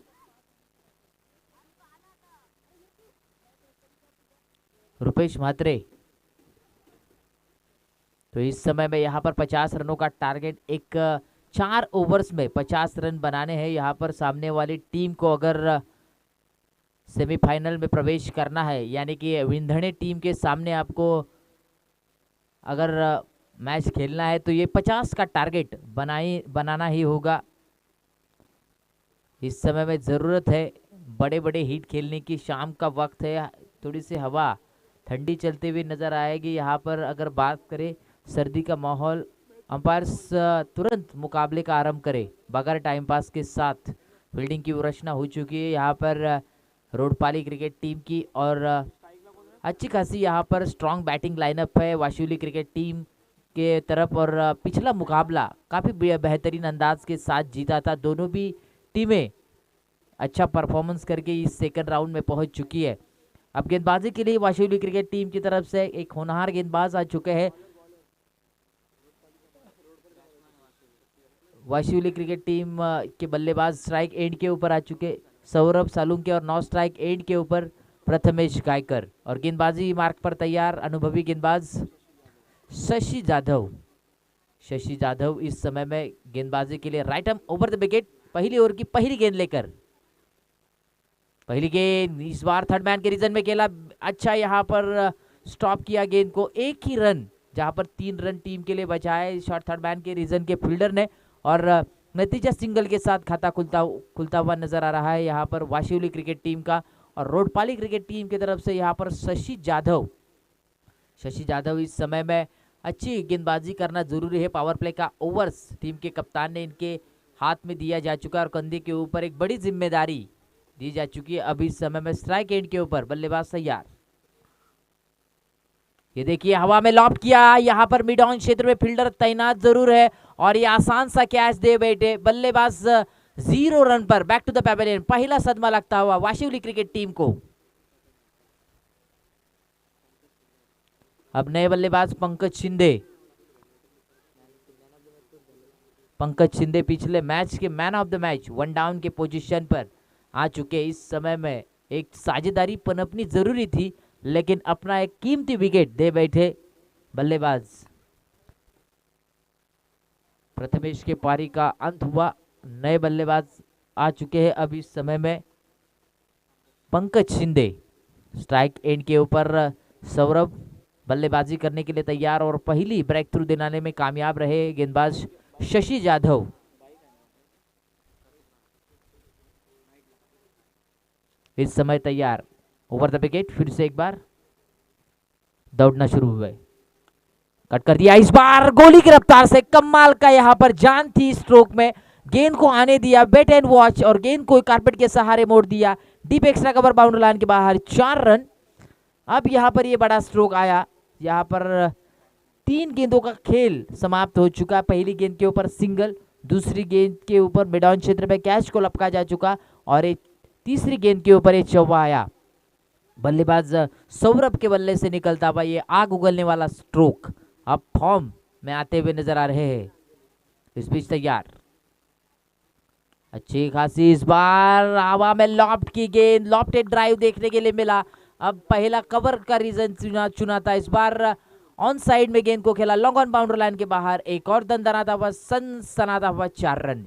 रुपेश म्हात्रे, तो इस समय में यहाँ पर 50 रनों का टारगेट, एक 4 ओवर्स में 50 रन बनाने हैं यहाँ पर सामने वाली टीम को अगर सेमीफाइनल में प्रवेश करना है, यानी कि विंधणे टीम के सामने आपको अगर मैच खेलना है तो ये 50 का टारगेट बनाना ही होगा। इस समय में ज़रूरत है बड़े बड़े हिट खेलने की, शाम का वक्त है, थोड़ी सी हवा ठंडी चलती हुई नज़र आएगी। यहाँ पर अगर बात करें सर्दी का माहौल, अंपायर्स तुरंत मुकाबले का आरंभ करे बगैर टाइम पास के साथ। फील्डिंग की रचना हो चुकी है यहाँ पर रोडपाली क्रिकेट टीम की, और अच्छी खासी यहाँ पर स्ट्रांग बैटिंग लाइनअप है वाशिवली क्रिकेट टीम के तरफ। और पिछला मुकाबला काफ़ी बेहतरीन अंदाज के साथ जीता था, दोनों भी टीमें अच्छा परफॉर्मेंस करके इस सेकंड राउंड में पहुंच चुकी है। अब गेंदबाजी के लिए वाशिवली क्रिकेट टीम की तरफ से एक होनहार गेंदबाज आ चुके हैं। वाशिवली क्रिकेट टीम के बल्लेबाज स्ट्राइक एंड के ऊपर आ चुके सौरभ सालुंके, और 9 स्ट्राइक एंड के ऊपर प्रथमेश गायकर, और गेंदबाजी मार्ग पर तैयार अनुभवी गेंदबाज शशि जाधव। शशि जाधव इस समय में गेंदबाजी के लिए right arm over the wicket, पहली ओवर की पहली गेंद लेकर, पहली गेंद इस बार थर्ड मैन के रीजन में खेला, अच्छा यहाँ पर स्टॉप किया गेंद को, एक ही रन जहाँ पर 3 रन टीम के लिए बचाए शॉर्ट थर्ड मैन के रीजन के फील्डर ने, और नतीजा सिंगल के साथ खाता खुलता हुआ नजर आ रहा है यहाँ पर वाशिवली क्रिकेट टीम का। और रोडपाली क्रिकेट टीम की तरफ से यहाँ पर शशि जाधव इस समय में अच्छी गेंदबाजी करना जरूरी है। पावर प्ले का ओवर्स टीम के कप्तान ने इनके हाथ में दिया जा चुका है, और कंधे के ऊपर एक बड़ी जिम्मेदारी दी जा चुकी है। अभी इस समय में स्ट्राइक एंड के ऊपर बल्लेबाज तैयार, ये देखिए हवा में लॉफ्ट किया, यहाँ पर मिड ऑन क्षेत्र में फील्डर तैनात जरूर है, और ये आसान सा कैच दे बैठे बल्लेबाज 0 रन पर बैक टू द पैवेलियन। पहला सदमा लगता हुआ वाशिवली क्रिकेट टीम को। अब नए बल्लेबाज पंकज शिंदे पिछले मैच के man of the match 1 down के पोजीशन पर आ चुके। इस समय में एक साझेदारी पनपनी जरूरी थी, लेकिन अपना एक कीमती विकेट दे बैठे बल्लेबाज। प्रथमेश के पारी का अंत हुआ, नए बल्लेबाज आ चुके हैं। अब इस समय में पंकज शिंदे, स्ट्राइक एंड के ऊपर सौरभ बल्लेबाजी करने के लिए तैयार, और पहली ब्रेक थ्रू दिलाने में कामयाब रहे गेंदबाज शशि जाधव। इस समय तैयार ओवर द विकेट, फिर से एक बार दौड़ना शुरू हुए, कट कर दिया, इस बार गोली की रफ्तार से कमाल का यहाँ पर जान थी स्ट्रोक में, गेंद को आने दिया वेट एंड वॉच, और गेंद को कारपेट के सहारे मोड़ दिया deep extra cover boundary line के बाहर, 4 रन। अब यहाँ पर ये बड़ा स्ट्रोक आया, यहाँ पर 3 गेंदों का खेल समाप्त हो चुका। पहली गेंद के ऊपर सिंगल, दूसरी गेंद के ऊपर मिड ऑन क्षेत्र में कैच को लपका जा चुका, और एक तीसरी गेंद के ऊपर एक चौवा आया। बल्लेबाज सौरभ के बल्ले से निकलता हुआ ये आग उगलने वाला स्ट्रोक अब फॉर्म में आते हुए नजर आ रहे हैं। इस बीच तैयार, अच्छी खासी इस बार हवा में लॉफ्ट की गेंद, लॉफ्टेड ड्राइव देखने के लिए मिला। अब पहला कवर का रीजन चुना था, इस बार ऑन साइड में गेंद को खेला, लॉन्ग ऑन बाउंड्री लाइन के बाहर, एक और दंदनाता हुआ सनसनाता हुआ 4 रन।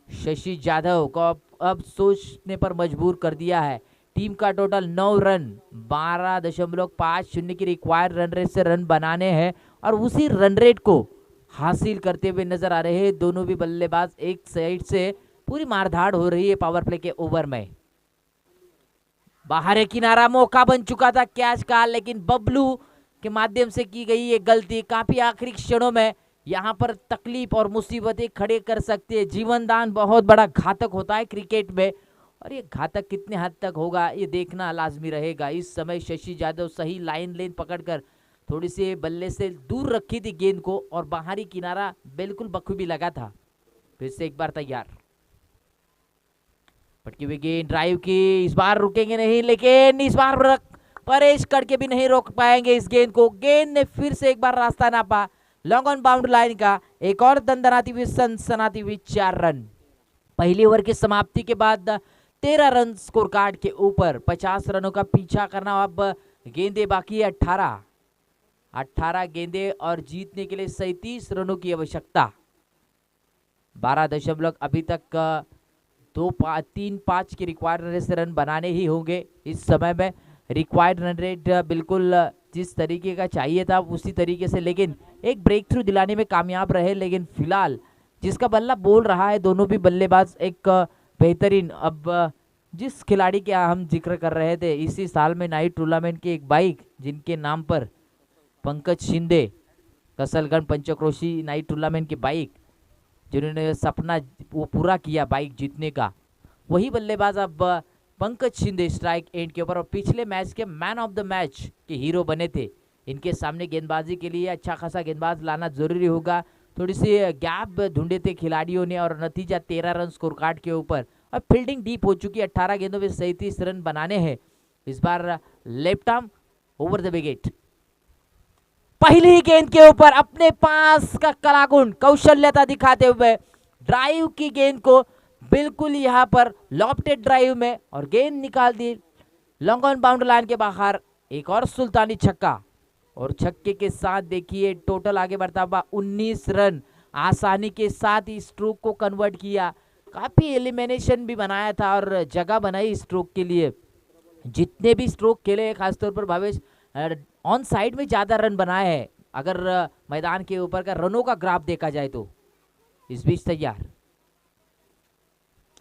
शशि जाधव को अब सोचने पर मजबूर कर दिया है। टीम का टोटल 9 रन 12.50 की रिक्वायर्ड रन रेट से रन बनाने हैं, और उसी रन रेट को हासिल करते हुए नजर आ रहे हैं दोनों भी बल्लेबाज। एक साइड से पूरी मारधाड़ हो रही है पावर प्ले के ओवर में। बाहर किनारा मौका बन चुका था कैच का, लेकिन बबलू के माध्यम से की गई ये गलती काफी आखिरी क्षणों में यहाँ पर तकलीफ और मुसीबतें खड़े कर सकती है। जीवनदान बहुत बड़ा घातक होता है क्रिकेट में, और ये घातक कितने हद तक होगा ये देखना लाजमी रहेगा। इस समय शशि यादव सही लेन पकड़कर थोड़ी सी बल्ले से दूर रखी थी गेंद को, और बाहरी किनारा बिल्कुल बखूबी लगा था। फिर से एक बार तैयार, पटकी हुई गेंद ड्राइव की, इस बार रुकेंगे नहीं, लेकिन इस बार परेश करके भी नहीं रोक पाएंगे इस गेंद को। गेंद ने फिर से एक बार रास्ता नापा, लॉन्ग ऑन बाउंड लाइन का एक और दंदनाती हुई सनसनाती हुई 4 रन। पहली ओवर की समाप्ति के बाद 13 रन स्कोर कार्ड के ऊपर 50 रनों का पीछा करना। अब गेंदे बाकी है 18 गेंदे और जीतने के लिए 37 रनों की आवश्यकता। 12 अभी तक 3-5 के रिक्वायर्ड रन बनाने ही होंगे इस समय में। रिक्वायर्ड रन रेट बिल्कुल जिस तरीके का चाहिए था उसी तरीके से, लेकिन एक ब्रेक थ्रू दिलाने में कामयाब रहे। लेकिन फिलहाल जिसका बल्ला बोल रहा है, दोनों भी बल्लेबाज एक बेहतरीन। अब जिस खिलाड़ी का हम जिक्र कर रहे थे इसी साल में नाइट टूर्नामेंट की एक बाइक जिनके नाम पर पंकज शिंदे, कसलगढ़ पंचक्रोशी नाइट टूर्नामेंट की बाइक, जिन्होंने सपना वो पूरा किया बाइक जीतने का, वही बल्लेबाज अब पंकज शिंदे स्ट्राइक एंड के ऊपर और पिछले मैच के man of the match K hero बने थे। इनके सामने गेंदबाजी के लिए अच्छा खासा गेंदबाज लाना जरूरी होगा। थोड़ी सी गैप ढूंढे थे खिलाड़ियों ने और नतीजा 13 रन स्कोर कार्ड के ऊपर। अब फील्डिंग डीप हो चुकी है, 18 गेंदों में 37 रन बनाने हैं। इस बार left arm over the wicket. पहली गेंद के ऊपर अपने पास का कलागुण कौशल्यता दिखाते हुए ड्राइव की गेंद को बिल्कुल यहां पर लॉफ्टेड ड्राइव में और गेंद निकाल दी लॉन्ग ऑन बाउंड लाइन के बाहर। एक और सुल्तानी छक्का और छक्के के साथ देखिए टोटल आगे बढ़ता हुआ 19 रन। आसानी के साथ ही स्ट्रोक को कन्वर्ट किया, काफी एलिमिनेशन भी बनाया था और जगह बनाई स्ट्रोक के लिए। जितने भी स्ट्रोक खेले खासतौर पर भावेश ऑन साइड में ज्यादा रन बनाए हैं अगर मैदान के ऊपर का रनों का ग्राफ देखा जाए तो। इस बीच तैयार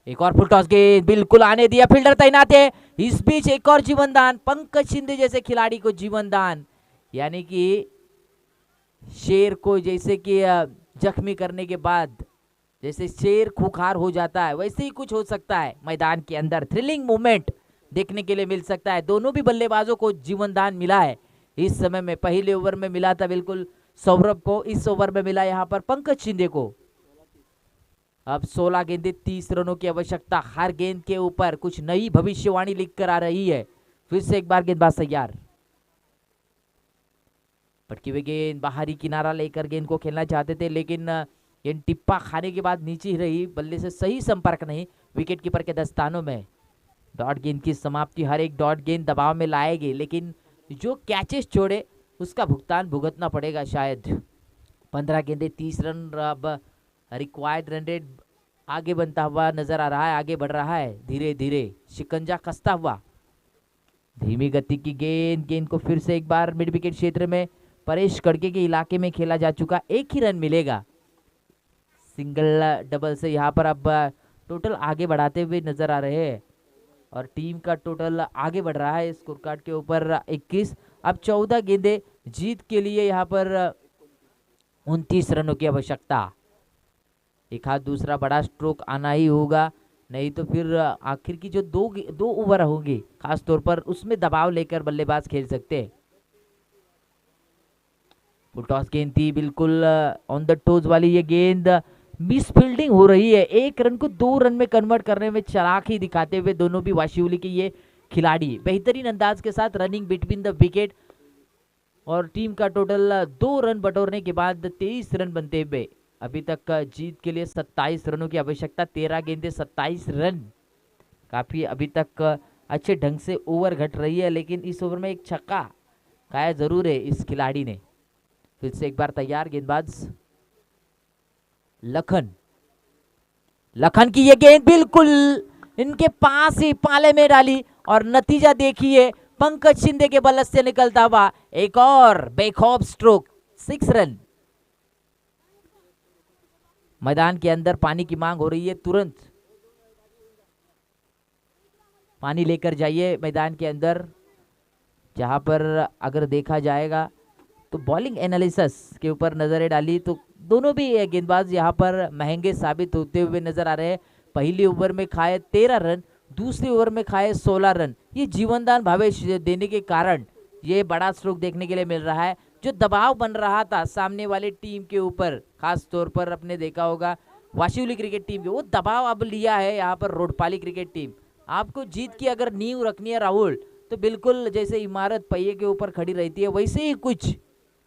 एक और फुल टॉस गेंद बिल्कुल आने दिया, फील्डर तैनात है। इस बीच एक और जीवनदान, पंकज शिंदे जैसे खिलाड़ी को जीवनदान, यानी कि शेर को जैसे कि जख्मी करने के बाद जैसे शेर खुखार हो जाता है वैसे ही कुछ हो सकता है मैदान के अंदर। थ्रिलिंग मूवमेंट देखने के लिए मिल सकता है। दोनों भी बल्लेबाजों को जीवनदान मिला है इस समय में। पहले ओवर में मिला था बिल्कुल सौरभ को, इस ओवर में मिला यहां पर पंकज शिंदे को। अब 16 गेंदें 30 रनों की आवश्यकता। हर गेंद के ऊपर कुछ नई भविष्यवाणी लिख कर आ रही है। फिर से एक बार गेंदबाज तैयार, पटकी हुई गेंद बाहरी किनारा लेकर गेंद को खेलना चाहते थे, लेकिन गेंद टिप्पा खाने के बाद नीचे ही रही, बल्ले से सही संपर्क नहीं विकेट कीपर के दस्तानों में। डॉट गेंद की समाप्ति, हर एक डॉट गेंद दबाव में लाएगी, लेकिन जो कैचेस छोड़े उसका भुगतान भुगतना पड़ेगा शायद। 15 गेंदें 30 रन। अब रिक्वायर्ड रन रेट आगे बनता हुआ नजर आ रहा है, आगे बढ़ रहा है धीरे धीरे, शिकंजा कसता हुआ। धीमी गति की गेंद को फिर से एक बार मिड विकेट क्षेत्र में परेश कड़के के इलाके में खेला जा चुका, एक ही रन मिलेगा। सिंगल डबल से यहाँ पर अब टोटल आगे बढ़ाते हुए नजर आ रहे हैं और टीम का टोटल आगे बढ़ रहा है स्कोर कार्ड के ऊपर 21। अब 14 गेंदें जीत के लिए यहाँ पर 29 रनों की आवश्यकता। एक हाथ दूसरा बड़ा स्ट्रोक आना ही होगा, नहीं तो फिर आखिर की जो दो ओवर होंगे खास तौर पर उसमें दबाव लेकर बल्लेबाज खेल सकते हैं। फुल टॉस गेंद थी बिल्कुल ऑन द टोज वाली ये गेंद, मिस फील्डिंग हो रही है। एक रन को 2 रन में कन्वर्ट करने में चालाकी दिखाते हुए दोनों भी वाशिवली के ये खिलाड़ी बेहतरीन अंदाज के साथ रनिंग बिटवीन द विकेट और टीम का टोटल 2 रन बटोरने के बाद 23 रन बनते हुए अभी तक जीत के लिए 27 रनों की आवश्यकता। 13 गेंदे 27 रन, काफी अभी तक अच्छे ढंग से ओवर घट रही है, लेकिन इस ओवर में एक छक्का खाया जरूर है इस खिलाड़ी ने। फिर से एक बार तैयार गेंदबाज लखन की ये गेंद बिल्कुल इनके पास ही पाले में डाली और नतीजा देखिए पंकज शिंदे के बल्ले से निकलता हुआ एक और बेखौफ स्ट्रोक, 6 रन। मैदान के अंदर पानी की मांग हो रही है, तुरंत पानी लेकर जाइए मैदान के अंदर। जहां पर अगर देखा जाएगा तो बॉलिंग एनालिसिस के ऊपर नजरें डाली तो दोनों भी गेंदबाज यहां पर महंगे साबित होते हुए नजर आ रहे हैं। पहली ओवर में खाए 13 रन, दूसरी ओवर में खाए 16 रन। ये जीवनदान भावेश देने के कारण ये बड़ा स्ट्रोक देखने के लिए मिल रहा है। जो दबाव बन रहा था सामने वाले टीम के ऊपर, खास तौर पर अपने देखा होगा वाशिवली क्रिकेट टीम के, वो दबाव अब लिया है यहाँ पर रोडपाली क्रिकेट टीम। आपको जीत की अगर नींव रखनी है राहुल, तो बिल्कुल जैसे इमारत पहिए के ऊपर खड़ी रहती है वैसे ही कुछ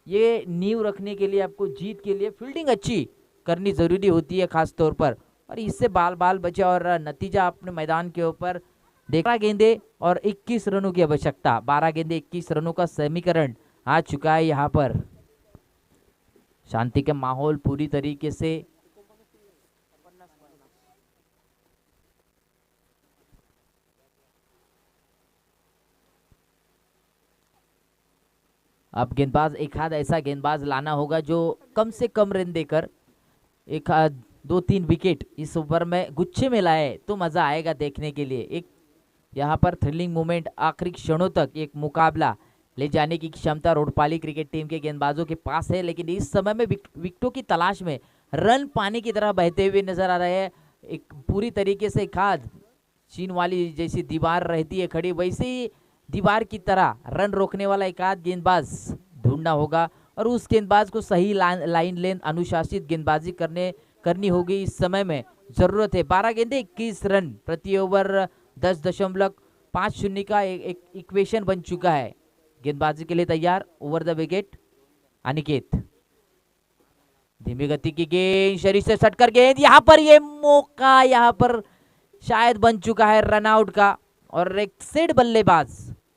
ये नींव रखने के लिए, आपको जीत के लिए फील्डिंग अच्छी करनी जरूरी होती है खास तौर पर, और इससे बाल बाल बचे और नतीजा अपने मैदान के ऊपर देख 12 गेंदे और 21 रनों की आवश्यकता, 12 गेंदे 21 रनों का समीकरण आ चुका है यहाँ पर। शांति का माहौल पूरी तरीके से अब गेंदबाज एक आध ऐसा गेंदबाज लाना होगा जो कम से कम रन देकर एक आध 2-3 विकेट इस ओवर में गुच्छे में लाए तो मजा आएगा देखने के लिए। एक यहाँ पर थ्रिलिंग मोमेंट, आखिरी क्षणों तक एक मुकाबला ले जाने की क्षमता रोडपाली क्रिकेट टीम के गेंदबाजों के पास है, लेकिन इस समय में विकेटों की तलाश में रन पानी की तरह बहते हुए नजर आ रहे हैं। एक पूरी तरीके से खाद चीन वाली जैसी दीवार रहती है खड़ी, वैसे ही दीवार की तरह रन रोकने वाला एक आध गेंदबाज ढूंढना होगा और उस गेंदबाज को सही लाइन लेंथ अनुशासित गेंदबाजी करनी होगी। इस समय में जरूरत है 12 गेंदे 21 रन प्रति ओवर 10.50 का एक इक्वेशन बन चुका है। गेंदबाजी के लिए तैयार, ओवर द विकेट अनिकेत, धीमी गति की गेंद, शरीर से सटकर गेंद, यहाँ पर ये मौका यहाँ पर शायद बन चुका है रन आउट का, और एक सेट बल्लेबाज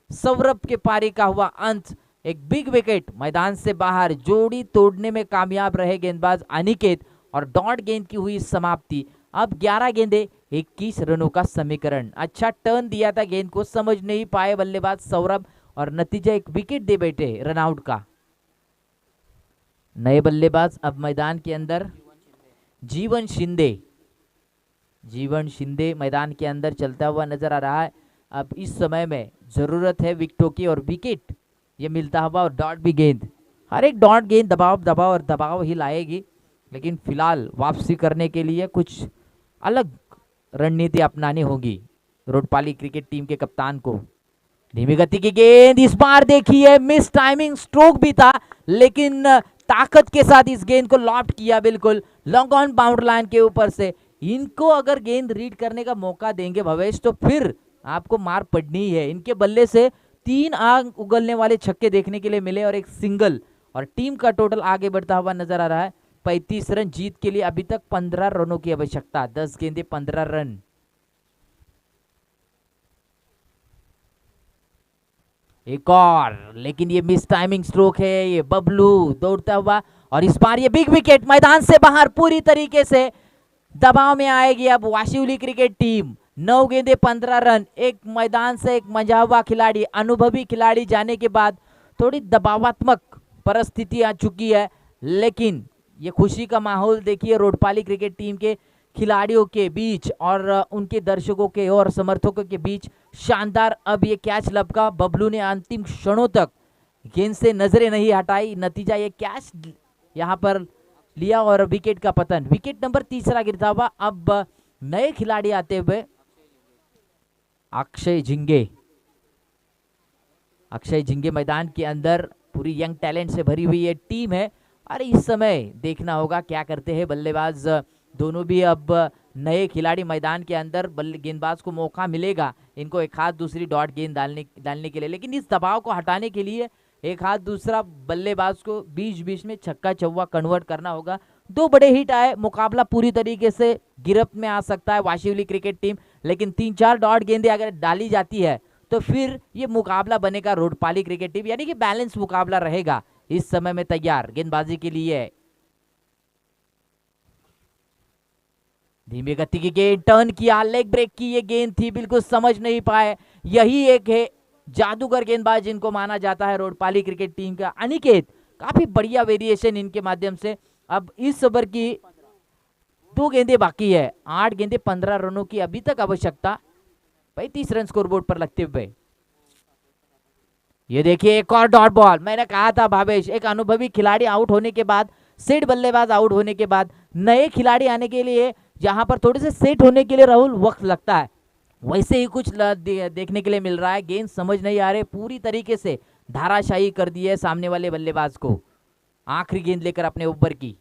सौरभ के पारी का हुआ अंत, एक बिग विकेट मैदान से बाहर, जोड़ी तोड़ने में कामयाब रहे गेंदबाज अनिकेत और डॉट गेंद की हुई समाप्ति। अब 11 गेंदे 21 रनों का समीकरण, अच्छा टर्न दिया था गेंद को, समझ नहीं पाए बल्लेबाज सौरभ और नतीजा एक विकेट दे बैठे रन आउट का। नए बल्लेबाज अब मैदान के अंदर जीवन शिंदे मैदान के अंदर चलता हुआ नजर आ रहा है। अब इस समय में जरूरत है विकेटों की और विकेट ये मिलता हुआ और डॉट भी गेंद, हर एक डॉट गेंद दबाव ही लाएगी, लेकिन फिलहाल वापसी करने के लिए कुछ अलग रणनीति अपनानी होगी रोडपाली क्रिकेट टीम के कप्तान को। धीमी गति की गेंद, इस बार देखिए मिस टाइमिंग स्ट्रोक भी था, लेकिन ताकत के साथ इस गेंद को लॉफ्ट किया बिल्कुल लॉन्ग ऑन बाउंड्री लाइन के ऊपर से। इनको अगर गेंद रीड करने का मौका देंगे भवेश तो फिर आपको मार पड़नी ही है। इनके बल्ले से 3 आग उगलने वाले छक्के देखने के लिए मिले और एक सिंगल, और टीम का टोटल आगे बढ़ता हुआ नजर आ रहा है 35 रन। जीत के लिए अभी तक 15 रनों की आवश्यकता, 10 गेंदे 15 रन। एक और, लेकिन ये मिस टाइमिंग स्ट्रोक है, ये बबलू दौड़ता हुआ, और इस बार ये बिग विकेट मैदान से बाहर पूरी तरीके से दबाव में आएगी अब वाशिवली क्रिकेट टीम। 9 गेंदे 15 रन, एक मैदान से एक मजा हुआ खिलाड़ी, अनुभवी खिलाड़ी जाने के बाद थोड़ी दबावात्मक परिस्थिति आ चुकी है, लेकिन ये खुशी का माहौल देखिए रोडपाली क्रिकेट टीम के खिलाड़ियों के बीच और उनके दर्शकों के और समर्थकों के बीच शानदार। अब ये कैच लपका, बबलू ने अंतिम क्षणों तक गेंद से नजरें नहीं हटाई, नतीजा ये कैच यहाँ पर लिया और विकेट का पतन, विकेट नंबर 3 गिरता हुआ। अब नए खिलाड़ी आते हुए अक्षय झिंगे मैदान के अंदर, पूरी यंग टैलेंट से भरी हुई ये टीम है, और इस समय देखना होगा क्या करते हैं बल्लेबाज दोनों भी। अब नए खिलाड़ी मैदान के अंदर, गेंदबाज को मौका मिलेगा इनको एक हाथ दूसरी डॉट गेंद डालने के लिए, लेकिन इस दबाव को हटाने के लिए एक हाथ दूसरा बल्लेबाज को बीच में छक्का चौवा कन्वर्ट करना होगा। 2 बड़े हिट आए, मुकाबला पूरी तरीके से गिरफ्त में आ सकता है वाशिवली क्रिकेट टीम, लेकिन 3-4 डॉट गेंदें अगर डाली जाती है तो फिर ये मुकाबला बनेगा रोडपाली क्रिकेट टीम, यानी कि बैलेंस मुकाबला रहेगा। इस समय में तैयार गेंदबाजी के लिए, धीमी गति की गेंद, टर्न किया, लेग ब्रेक की ये गेंद थी, बिल्कुल समझ नहीं पाए। यही एक है जादूगर गेंदबाज जिनको माना जाता है रोडपाली क्रिकेट टीम का अनिकेत, काफी बढ़िया वेरिएशन इनके माध्यम से। अब इस ओवर की 2 गेंदें बाकी है, 8 गेंदे 15 रनों की अभी तक आवश्यकता, 35 रन स्कोरबोर्ड पर लगते हुए। ये देखिए एक और डॉट बॉल, मैंने कहा था भावेश, एक अनुभवी खिलाड़ी आउट होने के बाद, सेट बल्लेबाज आउट होने के बाद नए खिलाड़ी आने के लिए जहां पर थोड़े से सेट होने के लिए राहुल वक्त लगता है, वैसे ही कुछ देखने के लिए मिल रहा है। गेंद समझ नहीं आ रहे, पूरी तरीके से धाराशाही कर दी है सामने वाले बल्लेबाज को। आखिरी गेंद लेकर अपने ऊपर की,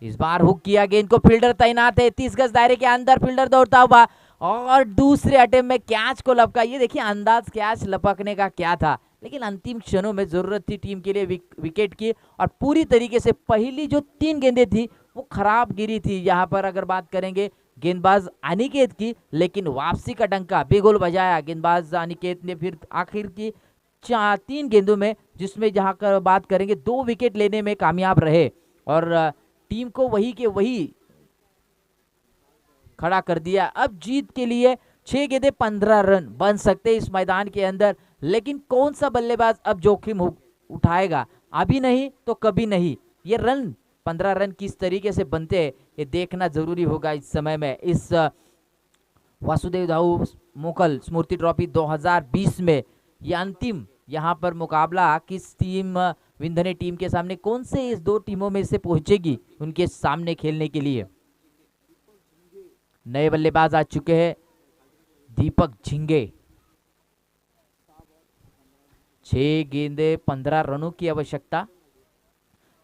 इस बार हुक किया गेंद को, फील्डर तैनात है 30 गज दायरे के अंदर, फील्डर दौड़ता हुआ और दूसरे अटेम्प्ट में कैच को लपका। ये देखिए अंदाज कैच लपकने का क्या था, लेकिन अंतिम क्षणों में जरूरत थी टीम के लिए विकेट की, और पूरी तरीके से पहली जो 3 गेंदें थी वो खराब गिरी थी। यहाँ पर अगर बात करेंगे गेंदबाज अनिकेत की, लेकिन वापसी का डंका बेगोल बजाया गेंदबाज अनिकेत ने फिर आखिर की 3 गेंदों में, जिसमें जहाँ कर बात करेंगे 2 विकेट लेने में कामयाब रहे और टीम को वही के वही खड़ा कर दिया। अब जीत के लिए 6 गेंदे 15 रन बन सकते इस मैदान के अंदर, लेकिन कौन सा बल्लेबाज अब जोखिम उठाएगा? अभी नहीं तो कभी नहीं। ये रन 15 रन किस तरीके से बनते हैं ये देखना जरूरी होगा इस समय में। इस वासुदेव दाऊ मोकल स्मृति ट्रॉफी 2020 में ये अंतिम यहाँ पर मुकाबला किस टीम विंधने टीम के सामने, कौन से इस 2 टीमों में से पहुंचेगी उनके सामने खेलने के लिए? नए बल्लेबाज आ चुके हैं दीपक झिंगे। 6 गेंदे 15 रनों की आवश्यकता,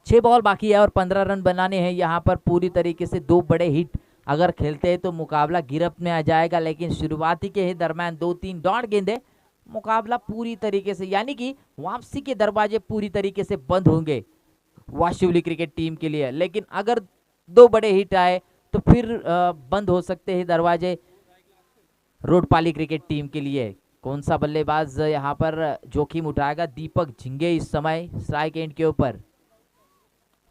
6 बॉल बाकी है और 15 रन बनाने हैं। यहाँ पर पूरी तरीके से 2 बड़े हिट अगर खेलते हैं तो मुकाबला गिरफ्त में आ जाएगा, लेकिन शुरुआती के ही दरम्यान 2-3 डॉट गेंदे मुकाबला पूरी तरीके से, यानी कि वापसी के दरवाजे पूरी तरीके से बंद होंगे वाशिवली क्रिकेट टीम के लिए। लेकिन अगर 2 बड़े हिट आए तो फिर बंद हो सकते हैं दरवाजे रोडपाली क्रिकेट टीम के लिए। कौन सा बल्लेबाज यहाँ पर जोखिम उठाएगा? दीपक झिंगे इस समय स्ट्राइक एंड के ऊपर।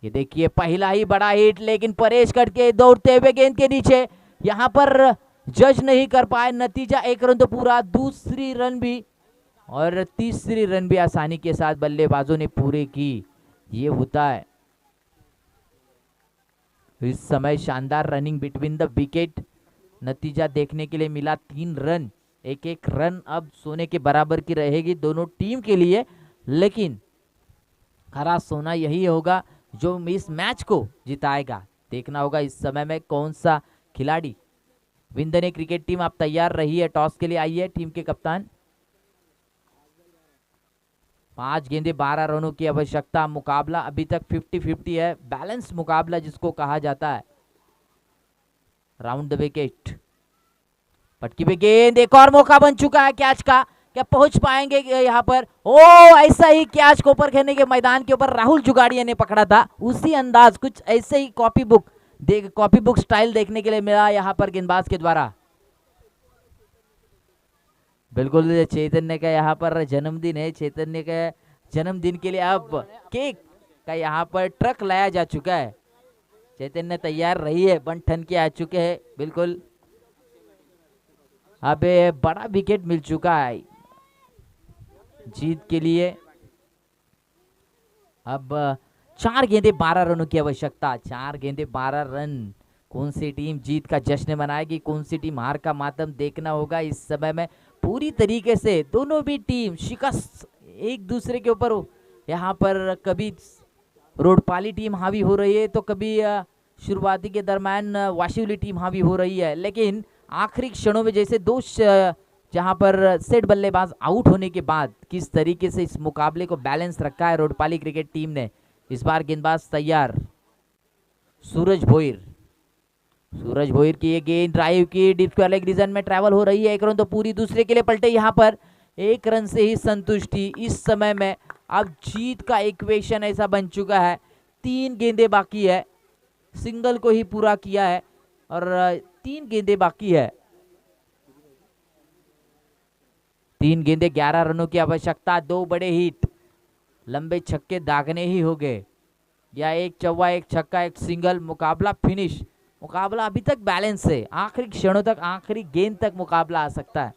ये देखिए पहला ही बड़ा हिट, लेकिन परेश करके दौड़ते हुए गेंद के नीचे यहाँ पर जज नहीं कर पाए। नतीजा 1 रन तो पूरा, दूसरी रन भी और तीसरी रन भी आसानी के साथ बल्लेबाजों ने पूरे की। ये होता है इस समय शानदार रनिंग बिटवीन द विकेट। नतीजा देखने के लिए मिला 3 रन, 1-1 रन अब सोने के बराबर की रहेगी दोनों टीम के लिए, लेकिन हरा सोना यही होगा जो इस मैच को जिताएगा। देखना होगा इस समय में कौन सा खिलाड़ी। विंधने क्रिकेट टीम आप तैयार रही है, टॉस के लिए आई है टीम के कप्तान। 5 गेंदे 12 रनों की आवश्यकता। मुकाबला अभी तक 50-50 है, बैलेंस मुकाबला जिसको कहा जाता है। राउंड द विकेट, पटकी पे गेंद, एक और मौका बन चुका है कैच का। क्या पहुंच पाएंगे यहाँ पर? ओ ऐसा ही कैच को ऊपर खेलने के मैदान के ऊपर राहुल जुगाड़िया ने पकड़ा था, उसी अंदाज कुछ ऐसे ही कॉपी बुक स्टाइल देखने के लिए मिला यहाँ पर गेंदबाज के द्वारा। बिल्कुल चैतन्य का यहाँ पर जन्मदिन है, चैतन्य के जन्मदिन के लिए अब केक का यहाँ पर ट्रक लाया जा चुका है। चैतन्य तैयार रही है, बन ठन के आ चुके हैं। बिल्कुल अब बड़ा विकेट मिल चुका है जीत के लिए। अब 4 गेंदे 12 रनों की आवश्यकता, 4 गेंदे 12 रन। कौन सी टीम जीत का जश्न मनाएगी, कौन सी टीम हार का मातम देखना होगा इस समय में। पूरी तरीके से दोनों भी टीम शिकस्त एक दूसरे के ऊपर, यहाँ पर कभी रोडपाली टीम हावी हो रही है तो कभी शुरुआती के दरम्यान वाशिवली टीम हावी हो रही है, लेकिन आखिरी क्षणों में जैसे 2 जहां पर सेट बल्लेबाज आउट होने के बाद किस तरीके से इस मुकाबले को बैलेंस रखा है रोडपाली क्रिकेट टीम ने। इस बार गेंदबाज तैयार सूरज भोईर की ये गेंद ड्राइव की डीप स्क्वायर लेग रीजन में ट्रैवल हो रही है। 1 रन तो पूरी, दूसरे के लिए पलटे यहाँ पर 1 रन से ही संतुष्टि इस समय में। अब जीत का इक्वेशन ऐसा बन चुका है, 3 गेंदे बाकी है, सिंगल को ही पूरा किया है और 3 गेंदे बाकी है। 3 गेंदे 11 रनों की आवश्यकता, 2 बड़े हिट, लंबे छक्के दागने ही हो गए, या 1 चौवा 1 छक्का 1 सिंगल, मुकाबला फिनिश। मुकाबला अभी तक बैलेंस है, आखिरी क्षणों तक, आखिरी गेंद तक मुकाबला आ सकता है।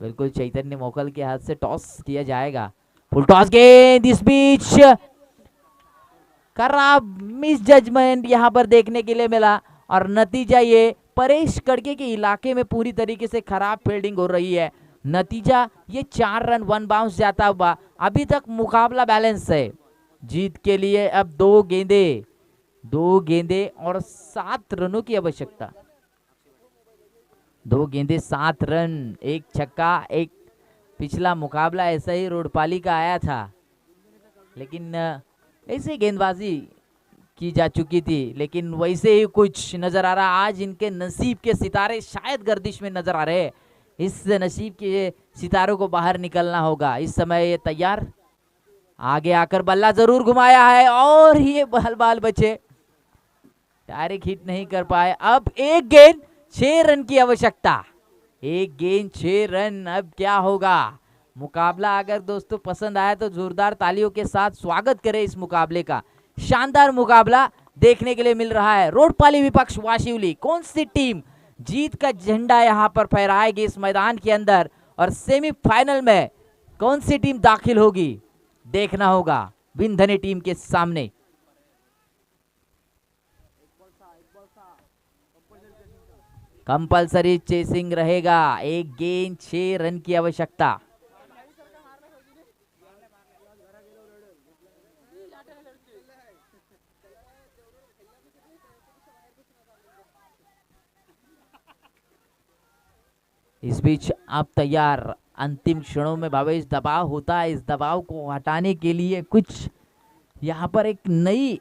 बिल्कुल चैतन्य मोकल के हाथ से टॉस किया जाएगा, फुल टॉस गेंद। इस बीच खराब मिस जजमेंट यहाँ पर देखने के लिए मिला और नतीजा ये परेश कड़के के इलाके में पूरी तरीके से खराब फील्डिंग हो रही है। नतीजा ये 4 रन 1 बाउंस जाता हुआ। अभी तक मुकाबला बैलेंस है जीत के लिए। अब 2 गेंदे और 7 रनों की आवश्यकता, 2 गेंदे 7 रन, 1 छक्का 1। पिछला मुकाबला ऐसा ही रोडपाली का आया था, लेकिन ऐसे गेंदबाजी की जा चुकी थी, लेकिन वैसे ही कुछ नजर आ रहा। आज इनके नसीब के सितारे शायद गर्दिश में नजर आ रहे हैं। इस नसीब के सितारों को बाहर निकलना होगा। इस समय ये तैयार, आगे आकर बल्ला जरूर घुमाया है और ये बाल बचे, डायरेक्ट हिट नहीं कर पाए। अब एक गेंद 6 रन की आवश्यकता, एक गेंद 6 रन। अब क्या होगा? मुकाबला अगर दोस्तों पसंद आया तो जोरदार तालियों के साथ स्वागत करें इस मुकाबले का। शानदार मुकाबला देखने के लिए मिल रहा है। रोडपाली विपक्ष वाशिवली, कौन सी टीम जीत का झंडा यहां पर फहराएगी इस मैदान के अंदर, और सेमीफाइनल में कौन सी टीम दाखिल होगी, देखना होगा विंधनी टीम के सामने। कंपलसरी चेसिंग रहेगा, एक गेंद 6 रन की आवश्यकता। इस बीच आप तैयार, अंतिम क्षणों में भावेश दबाव होता है, इस दबाव को हटाने के लिए कुछ यहाँ पर एक नई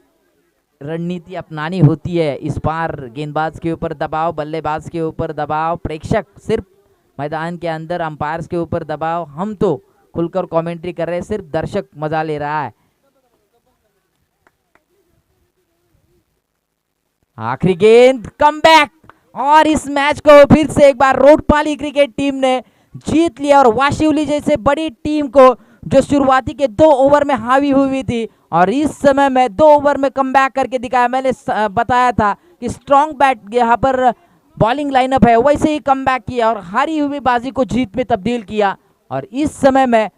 रणनीति अपनानी होती है। इस बार गेंदबाज के ऊपर दबाव, बल्लेबाज के ऊपर दबाव, प्रेक्षक सिर्फ मैदान के अंदर, अंपायर्स के ऊपर दबाव। हम तो खुलकर कमेंट्री कर रहे हैं, सिर्फ दर्शक मजा ले रहा है। आखिरी गेंद, कमबैक, और इस मैच को फिर से एक बार रोडपाली क्रिकेट टीम ने जीत लिया। और वाशिवली जैसे बड़ी टीम को जो शुरुआती के 2 ओवर में हावी हुई थी और इस समय में 2 ओवर में कमबैक करके दिखाया। मैंने बताया था कि स्ट्रॉन्ग बैट यहाँ पर बॉलिंग लाइनअप है, वैसे ही कमबैक किया और हारी हुई बाजी को जीत में तब्दील किया। और इस समय में